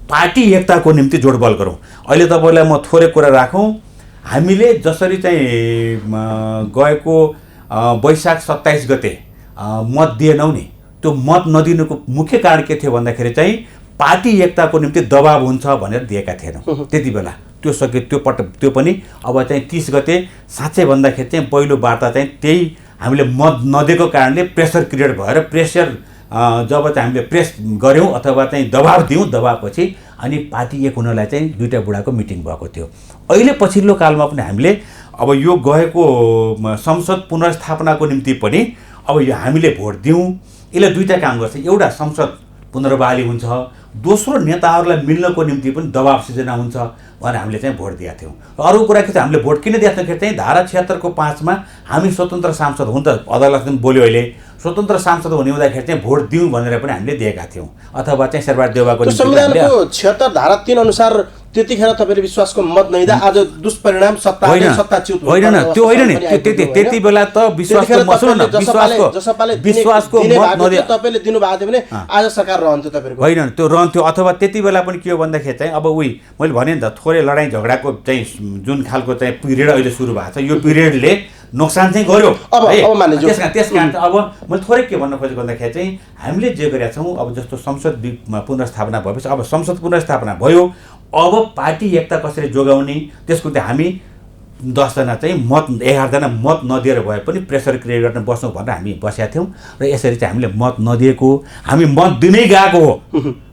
पार्टी एकताको निम्ति जोडबल गरौँ। अहिले तपाईँलाई म थोरै कुरा राखौँ, हामीले जसरी चाहिँ गएको वैशाख 27 गते मत दिएनौँ नि, त्यो मत नदिनुको मुख्य कारण के थियो भन्दाखेरि चाहिँ पार्टी एकताको निम्ति दबाब हुन्छ भनेर दिएका थिएनौँ त्यति बेला। त्यो सक्यो, त्यो पनि अब चाहिँ 30 गते साँच्चै भन्दाखेरि चाहिँ पहिलो वार्ता चाहिँ त्यही हामीले मत नदिएको कारणले प्रेसर क्रिएट भएर जब चाहिँ हामीले प्रेस गऱ्यौँ अथवा चाहिँ दबाब दियौँ, दबाबपछि अनि पार्टी एक हुनलाई चाहिँ दुईटा बुढाको मिटिङ भएको थियो। अहिले पछिल्लो कालमा पनि हामीले अब यो गएको संसद पुनर्स्थापनाको निम्ति पनि अब यो हामीले भोट दियौँ। यसले दुईटा काम गर्छ, एउटा संसद पुनर्बहाली हुन्छ, दोस्रो नेताहरूलाई मिल्नको निम्ति पनि दबाब सिर्जना हुन्छ भनेर हामीले चाहिँ भोट दिएका थियौँ। अरू कुरा के छ, हामीले भोट किन दिएको थियौँ चाहिँ धारा 76 को 5 मा हामी स्वतन्त्र सांसद हुन् त, अदालतले बोल्यो अहिले स्वतन्त्र सांसद हुने हुँदाखेरि चाहिँ भोट दिउँ भनेर पनि हामीले दिएका थियौँ। अथवा चाहिँ शेरबहादुर देउवाको संविधानको 76 धारा 3 अनुसार त्यतिखेर तपाईले विश्वासको मत नदिँदा आज दुष्परिणाम सत्ताच्युत होइन, त्यो होइन नि, त्यति बेला त विश्वासको मत नदिए तपाईले दिनुभएको थियो भने आज सरकार रहन्थ्यो तपाईहरुको, होइन त्यो रहन्थ्यो। अथवा त्यति बेला पनि के हो भन्दाखेरि चाहिँ अब मैले भने नि त, थोरै लडाइँ झगडाको चाहिँ जुन खालको चाहिँ पिरियड अहिले सुरु भएको छ, यो पिरियडले नोक्सान चाहिँ गर्यो। त्यसकारण अब मैले थोरै के भन्न खोजेको भन्दाखेरि चाहिँ हामीले जे गरेका छौँ, अब जस्तो संसद पुनर्स्थापना भएपछि अब संसद पुनर्स्थापना भयो, अब पार्टी एकता कसरी जोगाउने त्यसको चाहिँ हामी 10 जना चाहिँ 11 जना मत नदिएर भए पनि प्रेसर क्रिएट गर्न बस्छौँ भनेर हामी बसेका थियौँ। र यसरी चाहिँ हामीले मत नदिएको, हामी मत दिनै गएको हो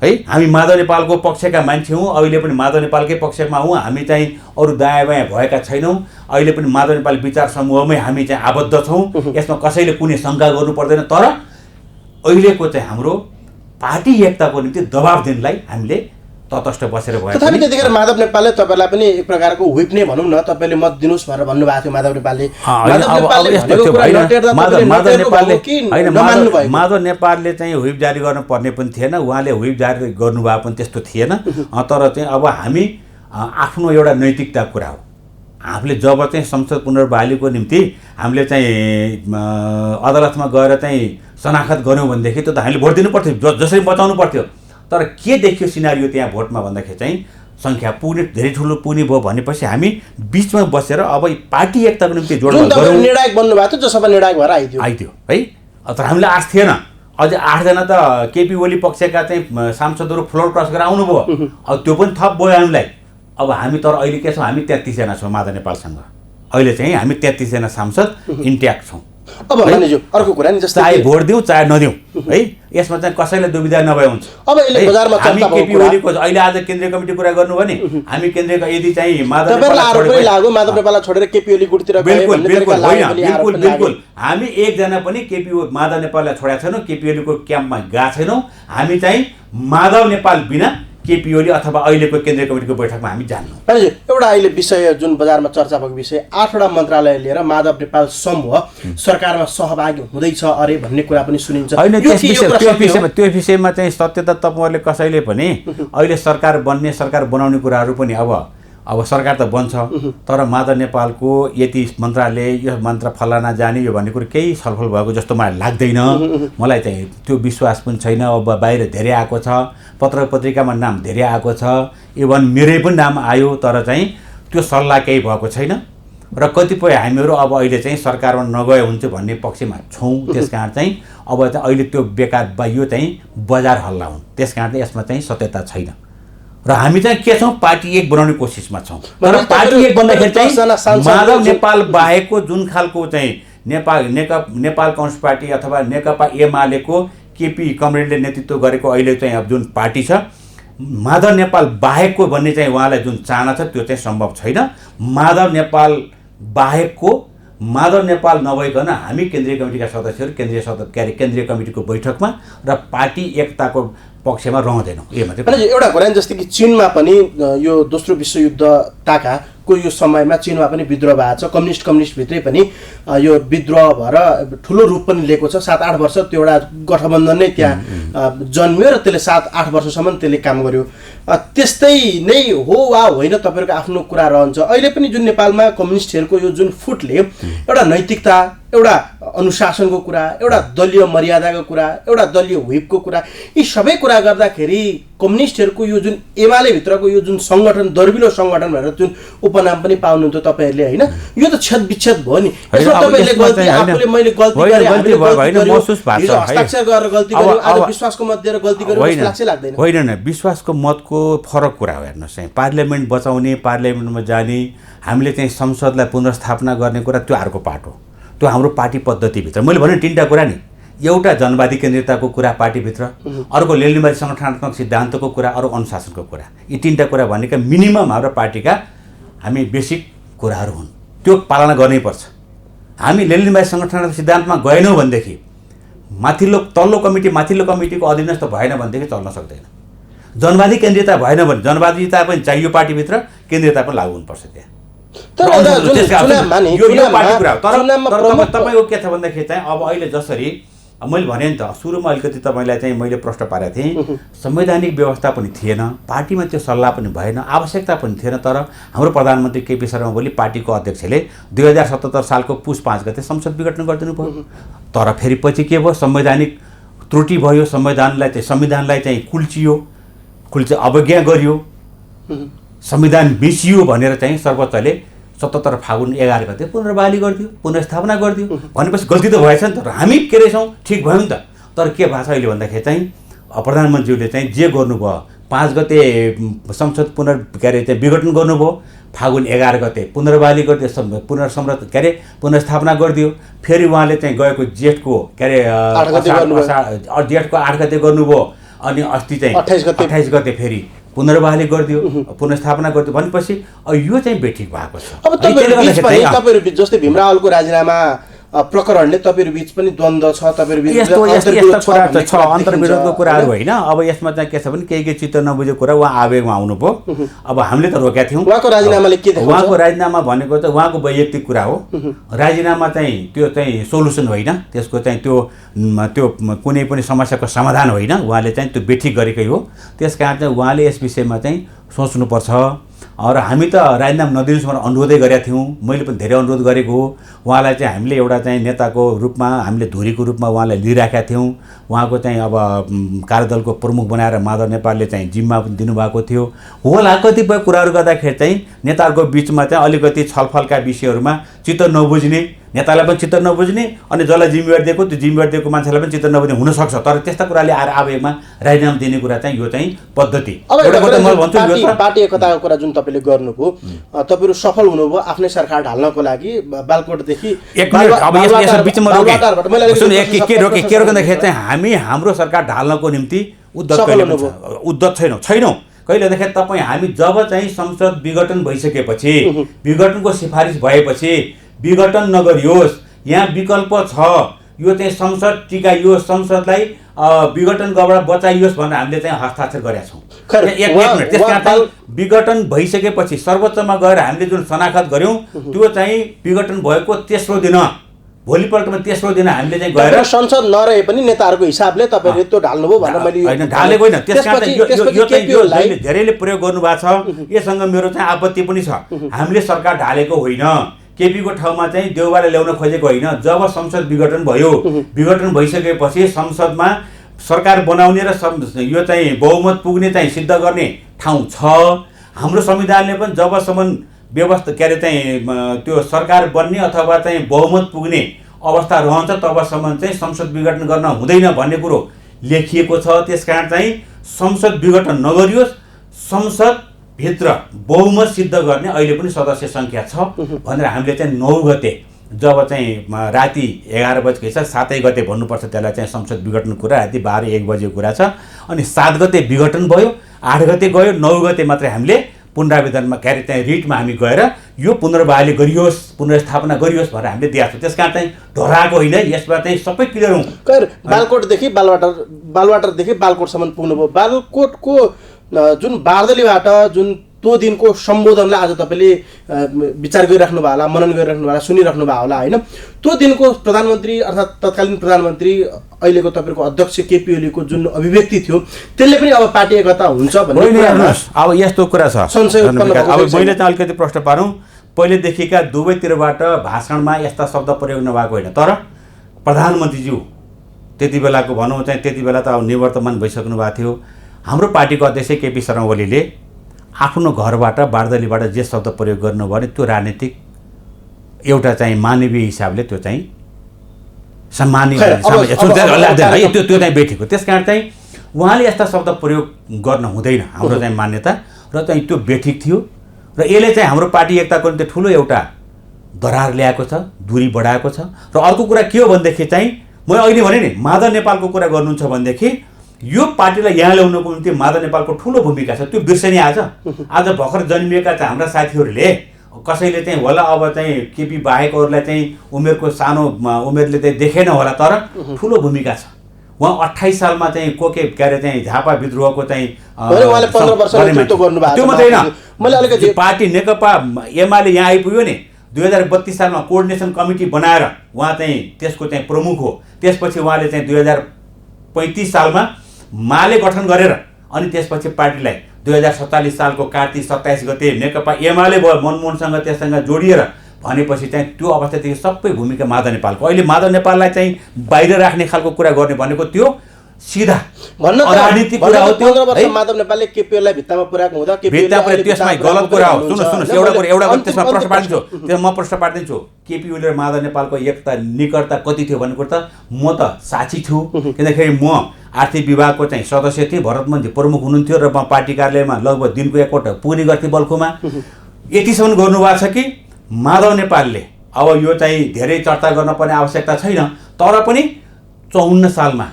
है। हामी माधव नेपालको पक्षका मान्छे हौँ, अहिले पनि माधव नेपालकै पक्षमा हौँ, हामी चाहिँ अरू दायाँ बायाँ भएका छैनौँ। अहिले पनि माधव नेपाल विचार समूहमै हामी चाहिँ आबद्ध छौँ, यसमा कसैले कुनै शङ्का गर्नु पर्दैन। तर अहिलेको चाहिँ हाम्रो पार्टी एकताको निम्ति दबाब दिनलाई हामीले तटस्थ बसेर भयो। तथापि त्यतिखेर माधव नेपालले तपाईँलाई पनि एक प्रकारको व्हिप नै भनौँ न, तपाईँले मत दिनुहोस् भनेर भन्नुभएको थियो माधव नेपालले। माधव नेपालले चाहिँ व्हिप जारी गर्नुपर्ने पनि थिएन, उहाँले व्हिप जारी गर्नुभएको पनि त्यस्तो थिएन। तर चाहिँ अब हामी आफ्नो एउटा नैतिकता कुरा हो, हामीले जब चाहिँ संसद पुनर्बहालीको निम्ति हामीले चाहिँ अदालतमा गएर चाहिँ शनाखत गऱ्यौँ भनेदेखि त हामीले भोट दिनु पर्थ्यो, जसरी बचाउनु पर्थ्यो। तर के देखियो सिनारियो त्यहाँ भोटमा भन्दाखेरि चाहिँ सङ्ख्या पुग्ने धेरै ठुलो पुग्ने भयो भनेपछि हामी बिचमा बसेर अब पार्टी एकताको निम्ति जोडबल गरौँ। निर्णायक बन्नुभएको थियो, जसमा निर्णायक भएर आइदियो है। तर हामीलाई आश थिएन, अझै 8 जना त केपी ओली पक्षका चाहिँ सांसदहरू फ्लोर क्रस गरेर आउनुभयो। अब त्यो पनि थप भयो हामीलाई। अब हामी तर अहिले के छौँ, हामी 33 जना छौँ माधव नेपालसँग। अहिले चाहिँ हामी 33 जना सांसद इन्ट्याक्ट छौँ। अब मानिज्यू अर्को कुरा नि, जस्तै चाहे भोट दिउँ चाहे नदिउँ है, यसमा चाहिँ कसैलाई दुविधा नभए हुन्छ। अब यसले बजारमा हामी केपी ओलीको अहिले आज केन्द्रीय कमिटी कुरा गर्नु भने हामी केन्द्रीय यदि चाहिँ माधव नेपाललाई छोडेर केपी ओली गुटतिर बिल्कुल हामी एकजना पनि केपी माधव नेपाललाई छोडेका छैनौँ, केपी ओलीको क्याम्पमा गएको छैनौँ। हामी चाहिँ माधव नेपाल बिना केपी ओली अथवा अहिलेको केन्द्रीय कमिटीको बैठकमा हामी जान्नौँ। एउटा अहिले विषय जुन बजारमा चर्चा भएको विषय, 8वटा मन्त्रालय लिएर माधव नेपाल समूह सरकारमा सहभागी हुँदैछ अरे भन्ने कुरा पनि सुनिन्छ। त्यो विषयमा चाहिँ सत्य त तपाईँहरूले कसैले पनि अहिले सरकार बन्ने सरकार बनाउने कुराहरू पनि अब सरकार त बन्छ, तर माधव नेपालको यति मन्त्रालय यो मन्त्र फलाना जाने यो भन्ने कुरो केही छलफल भएको जस्तो मलाई लाग्दैन। मलाई चाहिँ त्यो विश्वास पनि छैन। अब बाहिर धेरै आएको छ, पत्र पत्रिकामा नाम धेरै आएको छ, इभन मेरै पनि नाम आयो, तर चाहिँ त्यो सल्लाह केही भएको छैन। र कतिपय हामीहरू अब अहिले चाहिँ सरकारमा नगए हुन्छ भन्ने पक्षमा छौँ। त्यस कारण चाहिँ अब चाहिँ अहिले त्यो बेकार यो चाहिँ बजार हल्ला हुन्, त्यस कारण चाहिँ यसमा चाहिँ सत्यता छैन। र हामी चाहिँ के छौँ, पार्टी एक बनाउने कोसिसमा छौँ। तर पार्टी एक बन्दाखेरि चाहिँ माधव नेपाल बाहेकको जुन खालको चाहिँ नेपाल कम्युनिस्ट पार्टी अथवा नेकपा एमालेको केपी कमरेडले नेतृत्व गरेको अहिले चाहिँ अब जुन पार्टी छ, माधव नेपाल बाहेकको भन्ने चाहिँ उहाँलाई जुन चाहना छ त्यो चाहिँ सम्भव छैन। माधव नेपाल नभइकन हामी केन्द्रीय कमिटीका सदस्यहरू केन्द्रीय कमिटीको बैठकमा र पार्टी एकताको पक्षमा रहँदैनौँ। एउटा कुरा जस्तै कि चीनमा पनि यो दोस्रो विश्वयुद्ध ताकाको यो समयमा चीनमा पनि विद्रोह भएको छ। कम्युनिस्ट भित्रै पनि यो विद्रोह भएर ठुलो रूप पनि लिएको छ। 7-8 वर्ष त्यो एउटा गठबन्धन नै त्यहाँ जन्मियो र त्यसले 7-8 वर्षसम्म त्यसले काम गर्यो। त्यस्तै नै हो वा होइन तपाईँहरूको आफ्नो कुरा रहन्छ। अहिले पनि जुन नेपालमा कम्युनिस्टहरूको यो जुन फुटले एउटा नैतिकता, एउटा अनुशासनको कुरा, एउटा दलीय मर्यादाको कुरा, एउटा दलीय व्हिपको कुरा, यी सबै कुरा गर्दाखेरि कम्युनिस्टहरूको यो जुन एमाले भित्रको यो जुन सङ्गठन, दर्बिलो सङ्गठन भनेर जुन उपनाम पनि पाउनुहुन्थ्यो तपाईँहरूले, होइन, यो त छेद विच्छेद भयो नि। यसमा तपाईँहरूले गल्ती, आफूले मैले गल्ती गरेँ, हस्ताक्षर गरेर गल्ती गर्यो, आज विश्वासको मत दिएर गल्ती गर्यो, जस्तो लाग्दैन? होइन, विश्वासको मतको फरक कुरा हो। हेर्नुहोस् है, पार्लियामेन्ट बचाउने, पार्लियामेन्टमा जाने, हामीले चाहिँ संसदलाई पुनर्स्थापना गर्ने कुरा त्यो अर्को पार्ट हो। त्यो हाम्रो पार्टी पद्धतिभित्र मैले भने 3टा कुरा नि, एउटा जनवादी केन्द्रियताको कुरा पार्टीभित्र, अर्को लेनिनवादी सङ्गठनात्मक सिद्धान्तको कुरा, अरू अनुशासनको कुरा। यी 3टा कुरा भनेका मिनिमम हाम्रो पार्टीका हामी बेसिक कुराहरू हुन्, त्यो पालना गर्नैपर्छ। हामी लेनिनवादी सङ्गठनात्मक सिद्धान्तमा गएनौँ भनेदेखि तल्लो कमिटीको अधीनस्थ भएन भनेदेखि चल्न सक्दैन। जनवादी केन्द्रियता भएन भने जनवादीता पनि चाहियो पार्टीभित्र, केन्द्रियता पनि लागु हुनुपर्छ त्यहाँ। तपाईँको के छ भन्दाखेरि चाहिँ अब अहिले जसरी मैले भने नि त सुरुमा अलिकति तपाईँलाई चाहिँ मैले प्रश्न पारेको थिएँ, संवैधानिक व्यवस्था पनि थिएन, पार्टीमा त्यो सल्लाह पनि भएन, आवश्यकता पनि थिएन। तर हाम्रो प्रधानमन्त्री केपी शर्मा ओली पार्टीको अध्यक्षले 2077 सालको पुस 5 गते संसद विघटन गरिदिनु भयो। तर फेरि पछि के भयो, संवैधानिक त्रुटि भयो, संविधानलाई चाहिँ कुल्चियो, अवज्ञा गरियो, संविधान मिसियो भनेर चाहिँ सर्वोच्चले 77 फागुन 11 गते पुनर्बहाली गरिदियो, पुनर्स्थापना गरिदियो। भनेपछि गल्ती त भएछ नि त, हामी के रहेछौँ, ठिक भयो नि त। तर के भएको छ अहिले भन्दाखेरि चाहिँ प्रधानमन्त्रीले चाहिँ जे गर्नुभयो, 5 गते संसद विघटन गर्नुभयो, फागुन 11 गते पुनर्बहाली गरिदियो, पुनर्स्थापना गरिदियो। फेरि उहाँले चाहिँ गएको जेठको 8 गते गर्नुभयो, अनि अस्ति चाहिँ 28 गते फेरि पुनर्बहाली गरिदियो, पुनर्स्थापना गरिदियो। भनेपछि यो चाहिँ बेठिक भएको छ। अब तपाईँहरू जस्तै भीमरावलको राजीनामा प्रकरणले तपाईँहरू बिच पनि द्वन्द्व छ, तपाईँहरू बिच यस्ता कुरा त छ, अन्तर्विरोधको कुराहरू होइन। होइन। अब यसमा चाहिँ के छ भने केही चित्त नबुझेको कुरा उहाँ आवेगमा आउनुभयो। अब हामीले त रोकेका थियौँ। उहाँको राजीनामाले के देखाउँछ? उहाँको राजीनामा भनेको चाहिँ उहाँको वैयक्तिक कुरा हो। राजीनामा चाहिँ त्यो चाहिँ सोलुसन होइन, त्यसको चाहिँ त्यो कुनै पनि समस्याको समाधान होइन। उहाँले चाहिँ त्यो बेठिक गरेकै हो। त्यस कारण चाहिँ उहाँले यस विषयमा चाहिँ सोच्नुपर्छ। र हामी त राजीनामा नदिनुहोस् भनेर अनुरोधै गरेका थियौँ। मैले पनि धेरै अनुरोध गरेको हो। उहाँलाई चाहिँ हामीले एउटा चाहिँ नेताको रूपमा, हामीले धुरीको रूपमा उहाँलाई लिइराखेका थियौँ। उहाँको चाहिँ अब कार्यदलको प्रमुख बनाएर माधव नेपालले चाहिँ जिम्मा पनि दिनुभएको थियो होला। कतिपय कुराहरू गर्दाखेरि चाहिँ नेताहरूको बिचमा चाहिँ अलिकति छलफलका विषयहरूमा चित्त नबुझ्ने, नेतालाई पनि चित्त नबुझ्ने, अनि जसलाई जिम्मेवारी दिएको त्यो जिम्मेवारी दिएको मान्छेलाई पनि चित्त नबुझ्ने हुनसक्छ। तर त्यस्ता कुराले आएर आवेगमा राजीनामा दिने कुरा चाहिँ यो चाहिँ पद्धति। पार्टी एकताको कुरा जुन तपाईँले गर्नुभयो, तपाईँहरू सफल हुनुभयो आफ्नै सरकार ढाल्नको लागि। बालकोटदेखि के रोक्दाखेरि चाहिँ हामी हाम्रो सरकार ढाल्नको निम्ति उद्धत छैनौँ। कहिलेदेखि तपाईँ हामी जब चाहिँ संसद विघटन भइसकेपछि, विघटनको सिफारिस भएपछि विघटन नगरियोस्, यहाँ विकल्प छ, यो चाहिँ संसद टिकाइयोस्, संसदलाई विघटन गरेर बचाइयोस् भनेर हामीले चाहिँ हस्ताक्षर गरेका छौँ। त्यस कारण विघटन भइसकेपछि सर्वोच्चमा गएर हामीले जुन शनाखत गऱ्यौँ त्यो चाहिँ विघटन भएको तेस्रो दिन, भोलिपल्टमा तेस्रो दिन हामीले चाहिँ गएर संसद नरहे पनि नेताहरूको हिसाबले तपाईँले त्यो ढाल्नुभयो भनेर मैले होइन ढालेको होइन। त्यस कारण यो धेरैले प्रयोग गर्नुभएको छ। यससँग मेरो चाहिँ आपत्ति पनि छ। हामीले सरकार ढालेको होइन, केपीको ठाउँमा चाहिँ देउवालाई ल्याउन खोजेको होइन। जब संसद विघटन भयो, विघटन भइसकेपछि संसदमा सरकार बनाउने र यो चाहिँ बहुमत पुग्ने चाहिँ सिद्ध गर्ने ठाउँ छ। हाम्रो संविधानले पनि जबसम्म व्यवस्था के अरे चाहिँ त्यो सरकार बन्ने अथवा चाहिँ बहुमत पुग्ने अवस्था रहन्छ तबसम्म चाहिँ संसद विघटन गर्न हुँदैन भन्ने कुरो लेखिएको छ। त्यसकारण चाहिँ संसद विघटन नगरियोस्, संसदभित्र बहुमत सिद्ध गर्ने अहिले पनि सदस्य सङ्ख्या छ भनेर हामीले चाहिँ 9 गते जब चाहिँ राति 11 बजेको छ, 7 गते भन्नुपर्छ त्यसलाई चाहिँ संसद विघटन कुरा, राति 12-1 बजेको कुरा छ। अनि 7 गते विघटन भयो, 8 गते गयो, 9 गते मात्रै हामीले पुनरावेदनमा के अरे चाहिँ रिटमा हामी गएर यो पुनर्बहाली गरियोस्, पुनर्स्थापना गरियोस् भनेर हामीले दिएको छौँ। त्यस कारण चाहिँ ढोराएको होइन, यसमा चाहिँ सबै क्लियर हौँ। बालकोटदेखि बालवाटरदेखि बालकोटसम्म पुग्नुभयो। बालकोटको जुन बार्दलीबाट जुन त्यो दिनको सम्बोधनलाई आज तपाईँले विचार गरिराख्नु भयो होला, मनन गरिराख्नु भयो होला, सुनिराख्नु भयो होला होइन। त्यो दिनको प्रधानमन्त्री अर्थात् तत्कालीन प्रधानमन्त्री अहिलेको तपाईँको अध्यक्ष केपी ओलीको जुन अभिव्यक्ति थियो त्यसले पनि अब पार्टी एकता हुन्छ भन्ने अब यस्तो कुरा छ। अब मैले चाहिँ अलिकति प्रश्न पारौँ, पहिलेदेखिका दुवैतिरबाट भाषणमा यस्ता शब्द प्रयोग नभएको होइन, तर प्रधानमन्त्रीज्यू त्यति बेलाको भनौँ चाहिँ त्यति बेला त अब निवर्तमान भइसक्नु भएको थियो। हाम्रो पार्टीको अध्यक्ष केपी शर्मा ओलीले आफ्नो घरबाट बार्दलीबाट जे शब्द प्रयोग गर्नुभयो भने त्यो राजनीतिक एउटा चाहिँ मानवीय हिसाबले त्यो चाहिँ सम्मानीय त्यो चाहिँ बेठेको। त्यस कारण चाहिँ उहाँले यस्ता शब्द प्रयोग गर्न हुँदैन, हाम्रो चाहिँ मान्यता र चाहिँ त्यो बेठिक थियो। र यसले चाहिँ हाम्रो पार्टी एकताको निम्ति ठुलो एउटा दरार ल्याएको छ, दूरी बढाएको छ। र अर्को कुरा के हो भनेदेखि चाहिँ मैले अहिले भने नि माधव नेपालको कुरा गर्नुहुन्छ भनेदेखि यो पार्टीलाई यहाँ ल्याउनको निम्ति माधव नेपालको ठुलो भूमिका छ, त्यो बिर्सनी आज भर्खर जन्मिएका चाहिँ हाम्रा साथीहरूले कसैले चाहिँ होला अब चाहिँ केपी बाहेकहरूलाई चाहिँ उमेरको सानो उमेरले चाहिँ देखेन होला, तर ठुलो भूमिका छ। उहाँ 28 सालमा चाहिँ के अरे चाहिँ झापा विद्रोहको चाहिँ त्यो मात्रै होइन, पार्टी नेकपा एमाले यहाँ आइपुग्यो नि 2032 सालमा कोअर्डिनेसन कमिटी बनाएर उहाँ चाहिँ त्यसको चाहिँ प्रमुख हो। त्यसपछि उहाँले चाहिँ 2035 सालमा माले गठन गरेर अनि त्यसपछि पार्टीलाई 2047 सालको कार्तिक 27 गते नेकपा एमाले भयो मनमोहनसँग त्यससँग जोडिएर भनेपछि चाहिँ त्यो अवस्थादेखि सबै भूमिका माधव नेपालको। अहिले माधव नेपाललाई चाहिँ बाहिर राख्ने खालको कुरा गर्ने भनेको त्यो सिधा राजनीतिक कुरा हो। त्यो माधव नेपालले केपीओलीलाई भित्तामा पुर्याएको हुँदा त्यसमा गलत कुरा हो। सुन्नुहोस् एउटा त्यसमा प्रश्न पार्दिन्छु, त्यसमा म प्रश्न पार्दिन्छु। केपी ओली र माधव नेपालको एकता निकटता कति थियो भन्ने कुरा त म त साक्षी छु, किनखेरि म आर्थिक विभागको चाहिँ सदस्य थिएँ, भरतमन्त्री प्रमुख हुनुहुन्थ्यो र म पार्टी कार्यालयमा लगभग दिनको एकपल्ट पुग्ने गर्थेँ बल्खुमा। यतिसम्म गर्नुभएको छ कि माधव नेपालले अब यो चाहिँ धेरै चर्चा गर्न पर्ने आवश्यकता छैन, तर पनि 54 सालमा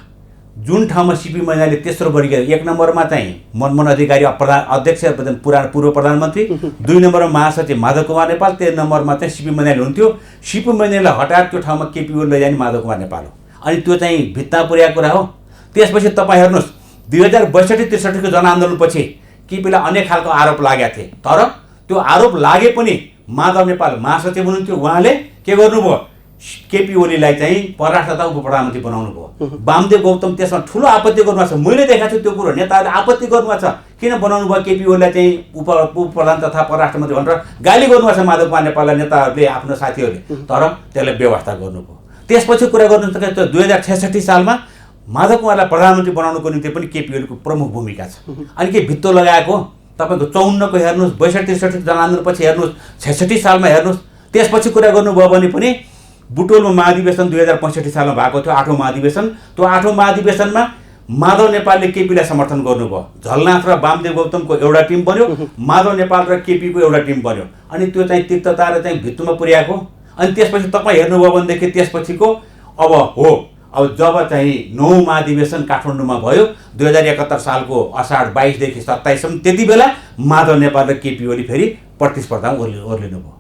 जुन ठाउँमा सिपी मैनालीले तेस्रो वर्गीय 1 नम्बरमा चाहिँ मनमोहन अधिकारी अध्यक्ष पूर्व प्रधानमन्त्री, 2 नम्बरमा महासचिव माधव कुमार नेपाल, 3 नम्बरमा चाहिँ सिपी मैनाली हुन्थ्यो। सिपी मैनालीलाई हटाएर त्यो ठाउँमा केपी ओली लैजाने माधव कुमार नेपाल हो। अनि त्यो चाहिँ भित्ता पुर्याएको कुरा हो। त्यसपछि तपाईँ हेर्नुहोस् 2062-63 को जनआन्दोलनपछि केपीलाई अनेक खालको आरोप लागेका थिए, तर त्यो आरोप लागे पनि माधव नेपाल महासचिव हुनुहुन्थ्यो। उहाँले के गर्नुभयो, केपी ओलीलाई चाहिँ परराष्ट्र तथा उप प्रधानमन्त्री बनाउनु भयो। वामदेव गौतम त्यसमा ठुलो आपत्ति गर्नुभएको छ। मैले देखाएको छु त्यो कुरो, नेताहरूले आपत्ति गर्नुभएको छ, किन बनाउनु भयो केपी ओलीलाई चाहिँ उप प्रधान तथा परराष्ट्र मन्त्री भनेर गाली गर्नुभएको छ माधव कुमार नेपाललाई नेताहरूले, आफ्नो साथीहरूले। तर त्यसलाई व्यवस्था गर्नुभयो। त्यसपछि कुरा गर्नु त 2066 सालमा माधव कुमारलाई प्रधानमन्त्री बनाउनुको निम्ति पनि केपी ओलीको प्रमुख भूमिका छ। अनि के भित्तो लगाएको तपाईँको 54 को हेर्नुहोस्, 62-63 जनआन्दोलनपछि हेर्नुहोस्, 66 सालमा हेर्नुहोस्। त्यसपछि कुरा गर्नुभयो भने पनि बुटोलमा महाधिवेशन 2065 सालमा भएको थियो, 8औं महाधिवेशन। त्यो 8औं महाधिवेशनमा माधव नेपालले केपीलाई समर्थन गर्नुभयो। झलनाथ र वामदेव गौतमको एउटा टिम बन्यो, माधव नेपाल र केपीको एउटा टिम बन्यो। अनि त्यो चाहिँ तिक्तता र चाहिँ भित्तोमा पुर्याएको। अनि त्यसपछि तपाईँ हेर्नुभयो भनेदेखि त्यसपछिको अब जब चाहिँ 9औं महाधिवेशन काठमाडौँमा भयो 2071 सालको असाढ 22 देखि 27 सम्म, त्यति बेला माधव नेपाल र केपी ओली फेरि प्रतिस्पर्धामा ओर्लिनुभयो।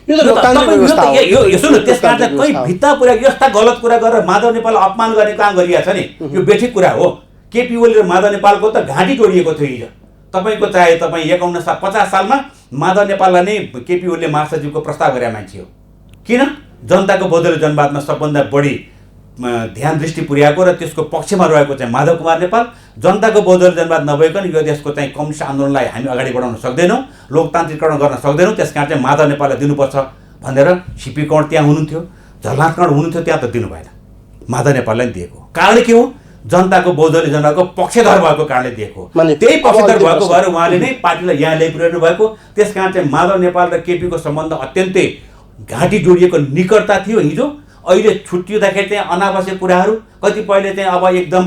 त्यस कारण कहीँ भित्ता पुर्याएको यस्ता गलत कुरा गरेर माधव नेपाललाई अपमान गर्ने काम गरिएको छ नि, यो बेठिक कुरा हो। केपी ओली र माधव नेपालको त घाँटी तोडिएको थियो हिजो। तपाईँको चाहे तपाईँ 50 सालमा माधव नेपाललाई नै केपी ओलीले महासचिवको प्रस्ताव गरेका मान्छे हो। किन? जनताको बौद्धले जनवादमा सबभन्दा बढी ध्यान दृष्टि पुर्याएको र त्यसको पक्षमा रहेको चाहिँ माधव कुमार नेपाल। जनताको बौद्धले जनवाद नभइकन यो देशको चाहिँ कम्युनिस्ट आन्दोलनलाई हामी अगाडि बढाउन सक्दैनौँ, लोकतान्त्रिकरण गर्न सक्दैनौँ। त्यस कारण चाहिँ माधव नेपाललाई दिनुपर्छ भनेर सिपी कौर त्यहाँ हुनुहुन्थ्यो, झलनाथ कौर हुनुहुन्थ्यो, त्यहाँ त दिनु भएन, माधव नेपाललाई दिएको। कारण के हो? जनताको बौद्धले जनवादको पक्षधर भएको कारणले दिएको। त्यही पक्षधर भएको भएर उहाँले नै पार्टीलाई यहाँ ल्याइपुर्याउनु भएको। त्यस कारण चाहिँ माधव नेपाल र केपीको सम्बन्ध अत्यन्तै घाँटी जोडिएको निकटता थियो हिजो। अहिले छुट्टिँदाखेरि चाहिँ अनावश्यक कुराहरू कतिपयले चाहिँ अब एकदम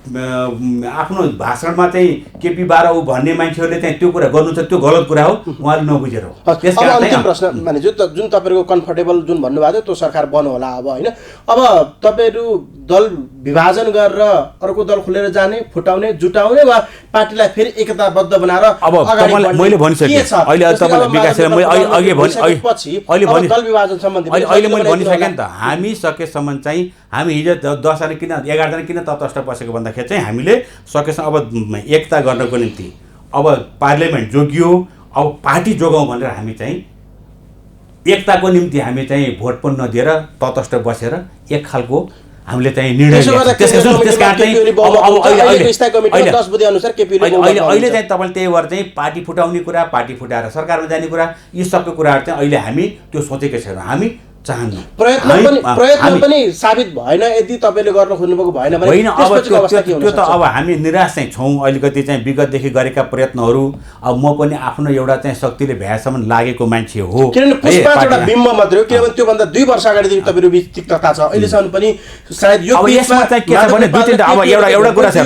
आफ्नो भाषणमा चाहिँ केपी 12 ऊ भन्ने मान्छेहरूले चाहिँ त्यो कुरा गर्नु छ, त्यो गलत कुरा हो, उहाँले नबुझेर हो। अन्तिम प्रश्न माने जुन तपाईँहरूको कम्फर्टेबल जुन भन्नुभएको थियो त्यो सरकार बन्नु होला अब होइन। अब तपाईँहरू दल विभाजन गरेर अर्को दल खोलेर जाने, फुटाउने, जुटाउने वा पार्टीलाई फेरि एकताबद्ध बनाएर अब मैले भनिसकेँ अहिले तपाईँलाई विकास दल विभाजन सम्बन्धी अहिले मैले भनिसकेँ नि त। हामी सकेसम्म चाहिँ हामी हिजो 10 जना किन 11 जना किन तटस्थ बसेको भन्दाखेरि चाहिँ हामीले सकेसम्म अब एकता गर्नको निम्ति अब पार्लियामेन्ट जोगियो, अब पार्टी जोगाउँ भनेर हामी चाहिँ एकताको निम्ति हामी चाहिँ भोट पनि नदिएर तटस्थ बसेर एक खालको हामीले चाहिँ निर्णय अहिले चाहिँ तपाईँले त्यही भएर चाहिँ पार्टी फुटाउने कुरा, पार्टी फुटाएर सरकारमा जाने कुरा, यी सबै कुराहरू चाहिँ अहिले हामी त्यो सोचेकै छैनौँ। हामी चाहन्नु प्रयत्न पनि साबित भएन यदि तपाईँले गर्न खोज्नुभएको भएन भने होइन। अब त्यो त अब हामी निराश चाहिँ छौँ। अलिकति चाहिँ विगतदेखि गरेका प्रयत्नहरू अब म पनि आफ्नो एउटा चाहिँ शक्तिले भ्यासम्म लागेको मान्छे हो। किनभने पुष्पाबाट बिम्ब मात्रै हो, किनभने त्योभन्दा 2 वर्ष अगाडिदेखि तपाईँहरू बिच तिक्तता छ। अहिलेसम्म पनि सायद यो यसमा चाहिँ के छ भने दुई तीनटा अब एउटा कुरा छ,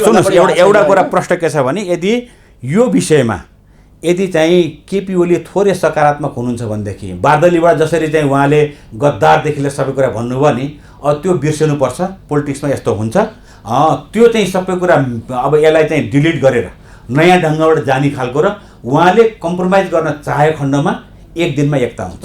सुन्नुहोस्, एउटा कुरा प्रश्न के छ भने यदि यो विषयमा यदि चाहिँ केपी ओली थोरै सकारात्मक हुनुहुन्छ भनेदेखि बार्दलीबाट जसरी चाहिँ उहाँले गद्दारदेखि लिएर सबै कुरा भन्नुभयो नि, त्यो बिर्सनुपर्छ। पोलिटिक्समा यस्तो हुन्छ, त्यो चाहिँ सबै कुरा अब यसलाई चाहिँ डिलिट गरेर नयाँ ढङ्गबाट जाने खालको र उहाँले कम्प्रोमाइज गर्न चाहेको खण्डमा एक दिनमा एकता हुन्छ।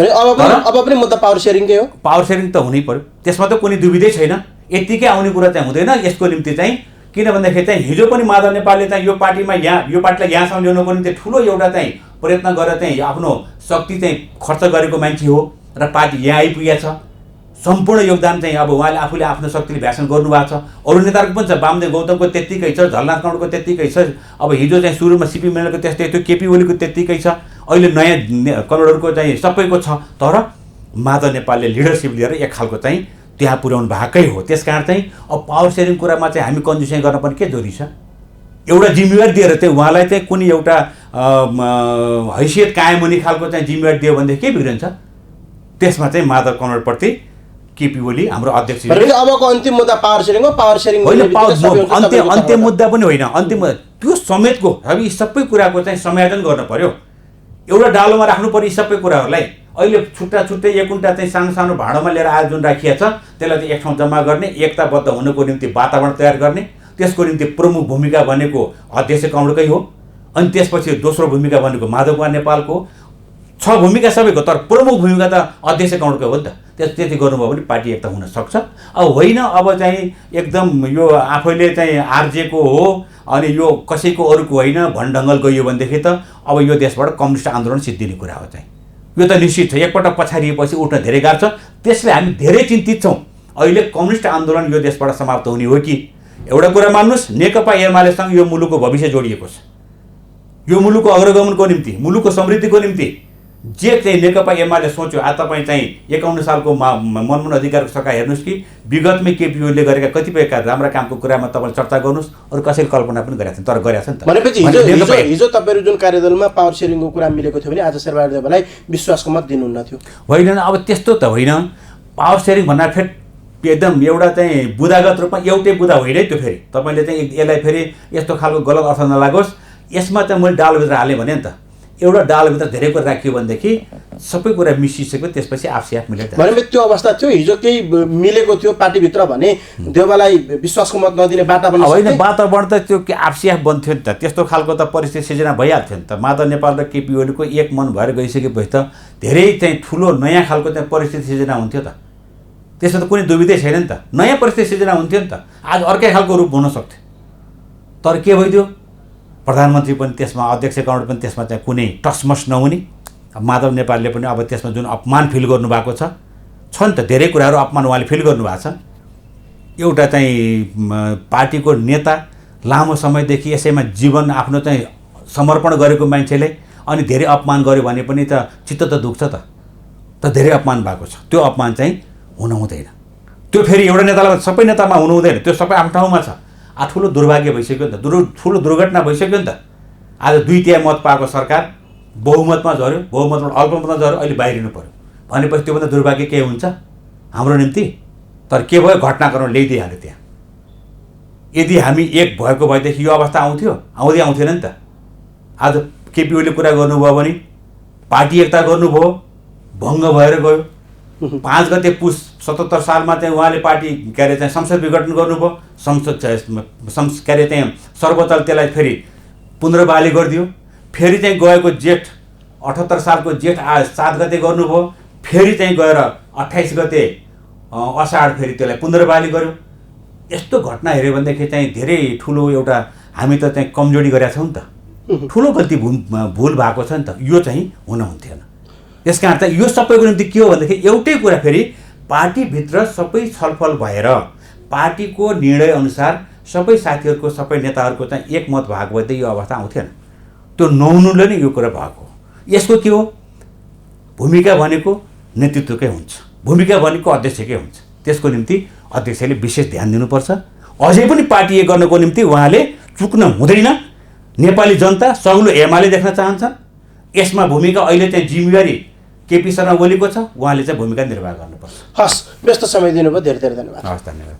अब पनि मुद्दा पावर सेयरिङकै हो। पावर सेयरिङ त हुनै पर्यो, त्यसमा त कुनै दुविधै छैन। यत्तिकै आउने कुरा चाहिँ हुँदैन। यसको निम्ति चाहिँ किन भन्दाखेरि चाहिँ हिजो पनि माधव नेपालले चाहिँ यो पार्टीमा यो पार्टीलाई यहाँसम्म ल्याउनको निम्ति ठुलो एउटा चाहिँ प्रयत्न गरेर चाहिँ आफ्नो शक्ति चाहिँ खर्च गरेको मान्छे हो र पार्टी यहाँ आइपुगेको छ। सम्पूर्ण योगदान चाहिँ अब उहाँले आफूले आफ्नो शक्तिले भाषण गर्नुभएको छ। अरू नेताहरूको पनि छ, वामदेव गौतमको त्यत्तिकै छ, झलनाथ कौडको त्यत्तिकै छ। अब हिजो चाहिँ सुरुमा सिपी मैनालीको त्यस्तै थियो, केपी ओलीको त्यत्तिकै छ, अहिले नयाँ कमरेडहरूको चाहिँ सबैको छ। तर माधव नेपालले लिडरसिप लिएर एक खालको चाहिँ त्यहाँ पुर्याउनु भएकै हो। त्यस कारण चाहिँ अब पावर सेयरिङ कुरामा चाहिँ हामी कन्जुसाइ गर्न पनि के जरुरी छ? एउटा जिम्मेवारी दिएर चाहिँ उहाँलाई चाहिँ कुनै एउटा हैसियत कायम हुने खालको चाहिँ जिम्मेवारी दियो भनेदेखि के बिग्रन्छ? त्यसमा चाहिँ माधव कमरेडप्रति केपी ओली हाम्रो अध्यक्ष अबको अन्तिम मुद्दा पावर सेयरिङ हो। पावर सेयरिङ अन्तिम मुद्दा पनि होइन, अन्तिम मुद्दा त्यो समेतको हामी सबै कुराको चाहिँ समायोजन गर्न पर्यो। एउटा डालोमा राख्नु पर्यो सबै कुराहरूलाई। अहिले छुट्टा छुट्टै एकउन्टा चाहिँ सानो सानो भाँडोमा लिएर आयोजन राखिएको छ, त्यसलाई चाहिँ एक ठाउँ जम्मा गर्ने, एकताबद्ध हुनको निम्ति वातावरण तयार गर्ने। त्यसको निम्ति प्रमुख भूमिका भनेको अध्यक्ष कौँडकै हो। अनि त्यसपछि दोस्रो भूमिका भनेको माधव कुमार नेपालको हो। 6 भूमिका सबैको, तर प्रमुख भूमिका त अध्यक्ष कौँडकै हो नि त। त्यति गर्नुभयो भने पार्टी एकता हुन सक्छ। अब होइन अब चाहिँ एकदम यो आफैले चाहिँ आर्जेको हो अनि यो कसैको अरूको होइन भनढङ्गल गयो भनेदेखि त अब यो देशबाट कम्युनिस्ट आन्दोलन सिद्धिने कुरा हो चाहिँ। यो त निश्चित छ, एकपल्ट पछाडिएपछि उठ्न धेरै गाह्रो छ। त्यसले हामी धेरै चिन्तित छौँ। अहिले कम्युनिस्ट आन्दोलन यो देशबाट समाप्त हुने हो कि? एउटा कुरा मान्नुहोस्, नेकपा एमालेसँग यो मुलुकको भविष्य जोडिएको छ। यो मुलुकको अग्रगमनको निम्ति, मुलुकको समृद्धिको निम्ति जे चाहिँ नेकपा एमाले सोच्यो। आज तपाईँ चाहिँ 51 सालको मनमोहन अधिकारको सरकार हेर्नुहोस् कि विगतमै केपी ओलीले गरेका कतिपय राम्रा कामको कुरामा तपाईँले चर्चा गर्नुहोस्। अरू कसैले कल्पना पनि गरेका छन्, तर गरेका छन् त। भनेपछि हिजो तपाईँहरू जुन कार्यदलमा पावर सेयरिङको कुरा मिलेको थियो भने आज शेरबहादुर देउवालाई विश्वासको मत दिनुहुन्न थियो? होइन, अब त्यस्तो त होइन। पावर सेयरिङ भन्दा फेरि एकदम एउटा चाहिँ बुदागत रूपमा एउटै बुदा होइन है त्यो। फेरि तपाईँले चाहिँ यसलाई फेरि यस्तो खालको गलत अर्थ नलागोस्। यसमा चाहिँ मैले डालभित्र हालेँ भने नि त, एउटा डालभित्र धेरै कुरा राखियो भनेदेखि सबै कुरा मिसिसक्यो, त्यसपछि आफसे आफ मिलेर भनेपछि त्यो अवस्था थियो। हिजो केही मिलेको थियो पार्टीभित्र भने देउवालाई विश्वासको मत नदिने वातावरण होइन, वातावरण त त्यो आफसे आफ बन्थ्यो नि त। त्यस्तो खालको त परिस्थिति सिर्जना भइहाल्थ्यो नि त। माधव नेपाल र केपी ओलीको एक मन भएर गइसकेपछि त धेरै चाहिँ ठुलो नयाँ खालको चाहिँ परिस्थिति सिर्जना हुन्थ्यो त। त्यसमा त कुनै दुविधै छैन नि त। नयाँ परिस्थिति सिर्जना हुन्थ्यो नि त। आज अर्कै खालको रूप हुन सक्थ्यो, तर के भइदियो? प्रधानमन्त्री पनि त्यसमा, अध्यक्ष कौँड पनि त्यसमा चाहिँ कुनै टसमस नहुने। अब माधव नेपालले पनि अब त्यसमा जुन अपमान फिल गर्नुभएको छ नि त, धेरै कुराहरू अपमान उहाँले फिल गर्नुभएको छ। एउटा चाहिँ पार्टीको नेता लामो समयदेखि यसैमा जीवन आफ्नो चाहिँ समर्पण गरेको मान्छेले अनि धेरै अपमान गर्यो भने पनि त चित्त त दुख्छ त। धेरै अपमान भएको छ। त्यो अपमान चाहिँ हुन हुँदैन। त्यो फेरि एउटा नेतालाई सबै नेतामा हुनु हुँदैन। त्यो सबै आफ्नो ठाउँमा छ। ठुलो दुर्भाग्य भइसक्यो नि त, ठुलो दुर्घटना भइसक्यो नि त। आज 2/3 मत पाएको सरकार बहुमतमा झऱ्यो, बहुमतबाट अल्पमतमा झऱ्यो, अहिले बाहिरिनु पर्यो भनेपछि त्योभन्दा दुर्भाग्य के हुन्छ हाम्रो निम्ति? तर के भयो, घटनाक्रम ल्याइदिइहाल्यो त्यहाँ। यदि हामी एक भएको भएदेखि यो अवस्था आउँथ्यो? आउँथेन नि त। आज केपी ओलीले कुरा गर्नुभयो भने पार्टी एकता गर्नुभयो, भङ्ग भएर गयो। 5 गते पुस 77 सालमा चाहिँ उहाँले पार्टी के अरे चाहिँ संसद विघटन गर्नुभयो। संसद के अरे चाहिँ सर्वोच्च त्यसलाई फेरि पुनर्बहाली गरिदियो। फेरि चाहिँ गएको जेठ 78 सालको जेठ 7 गते गर्नुभयो। फेरि चाहिँ गएर 28 गते असाढ फेरि त्यसलाई पुनर्बहाली गर्यो। यस्तो घटना हेऱ्यो भनेदेखि चाहिँ धेरै ठुलो एउटा हामी त चाहिँ कमजोरी गरेका छौँ नि त। ठुलो गल्ती भुल भएको छ नि त। यो चाहिँ हुन हुन्थेन। त्यसका अर्थ यो सबैको निम्ति के हो भनेदेखि एउटै कुरा, फेरि पार्टीभित्र सबै छलफल भएर पार्टीको निर्णय अनुसार सबै साथीहरूको, सबै नेताहरूको चाहिँ एकमत भएको भए त यो अवस्था आउँथेन। त्यो नहुनुले नै यो कुरा भएको। यसको के हो? भूमिका भनेको नेतृत्वकै हुन्छ, भूमिका भनेको अध्यक्षकै हुन्छ। त्यसको निम्ति अध्यक्षले विशेष ध्यान दिनुपर्छ। अझै पनि पार्टी एक गर्नको निम्ति उहाँले चुक्न हुँदैन। नेपाली जनता सग्लो एमाले देख्न चाहन्छन्। यसमा भूमिका अहिले चाहिँ जिम्मेवारी केपी शर्मा ओलीको छ। उहाँले चाहिँ भूमिका निर्वाह गर्नुपर्छ। हस्, व्यस्त समय दिनुभयो, धेरै धेरै धन्यवाद। हस्, धन्यवाद।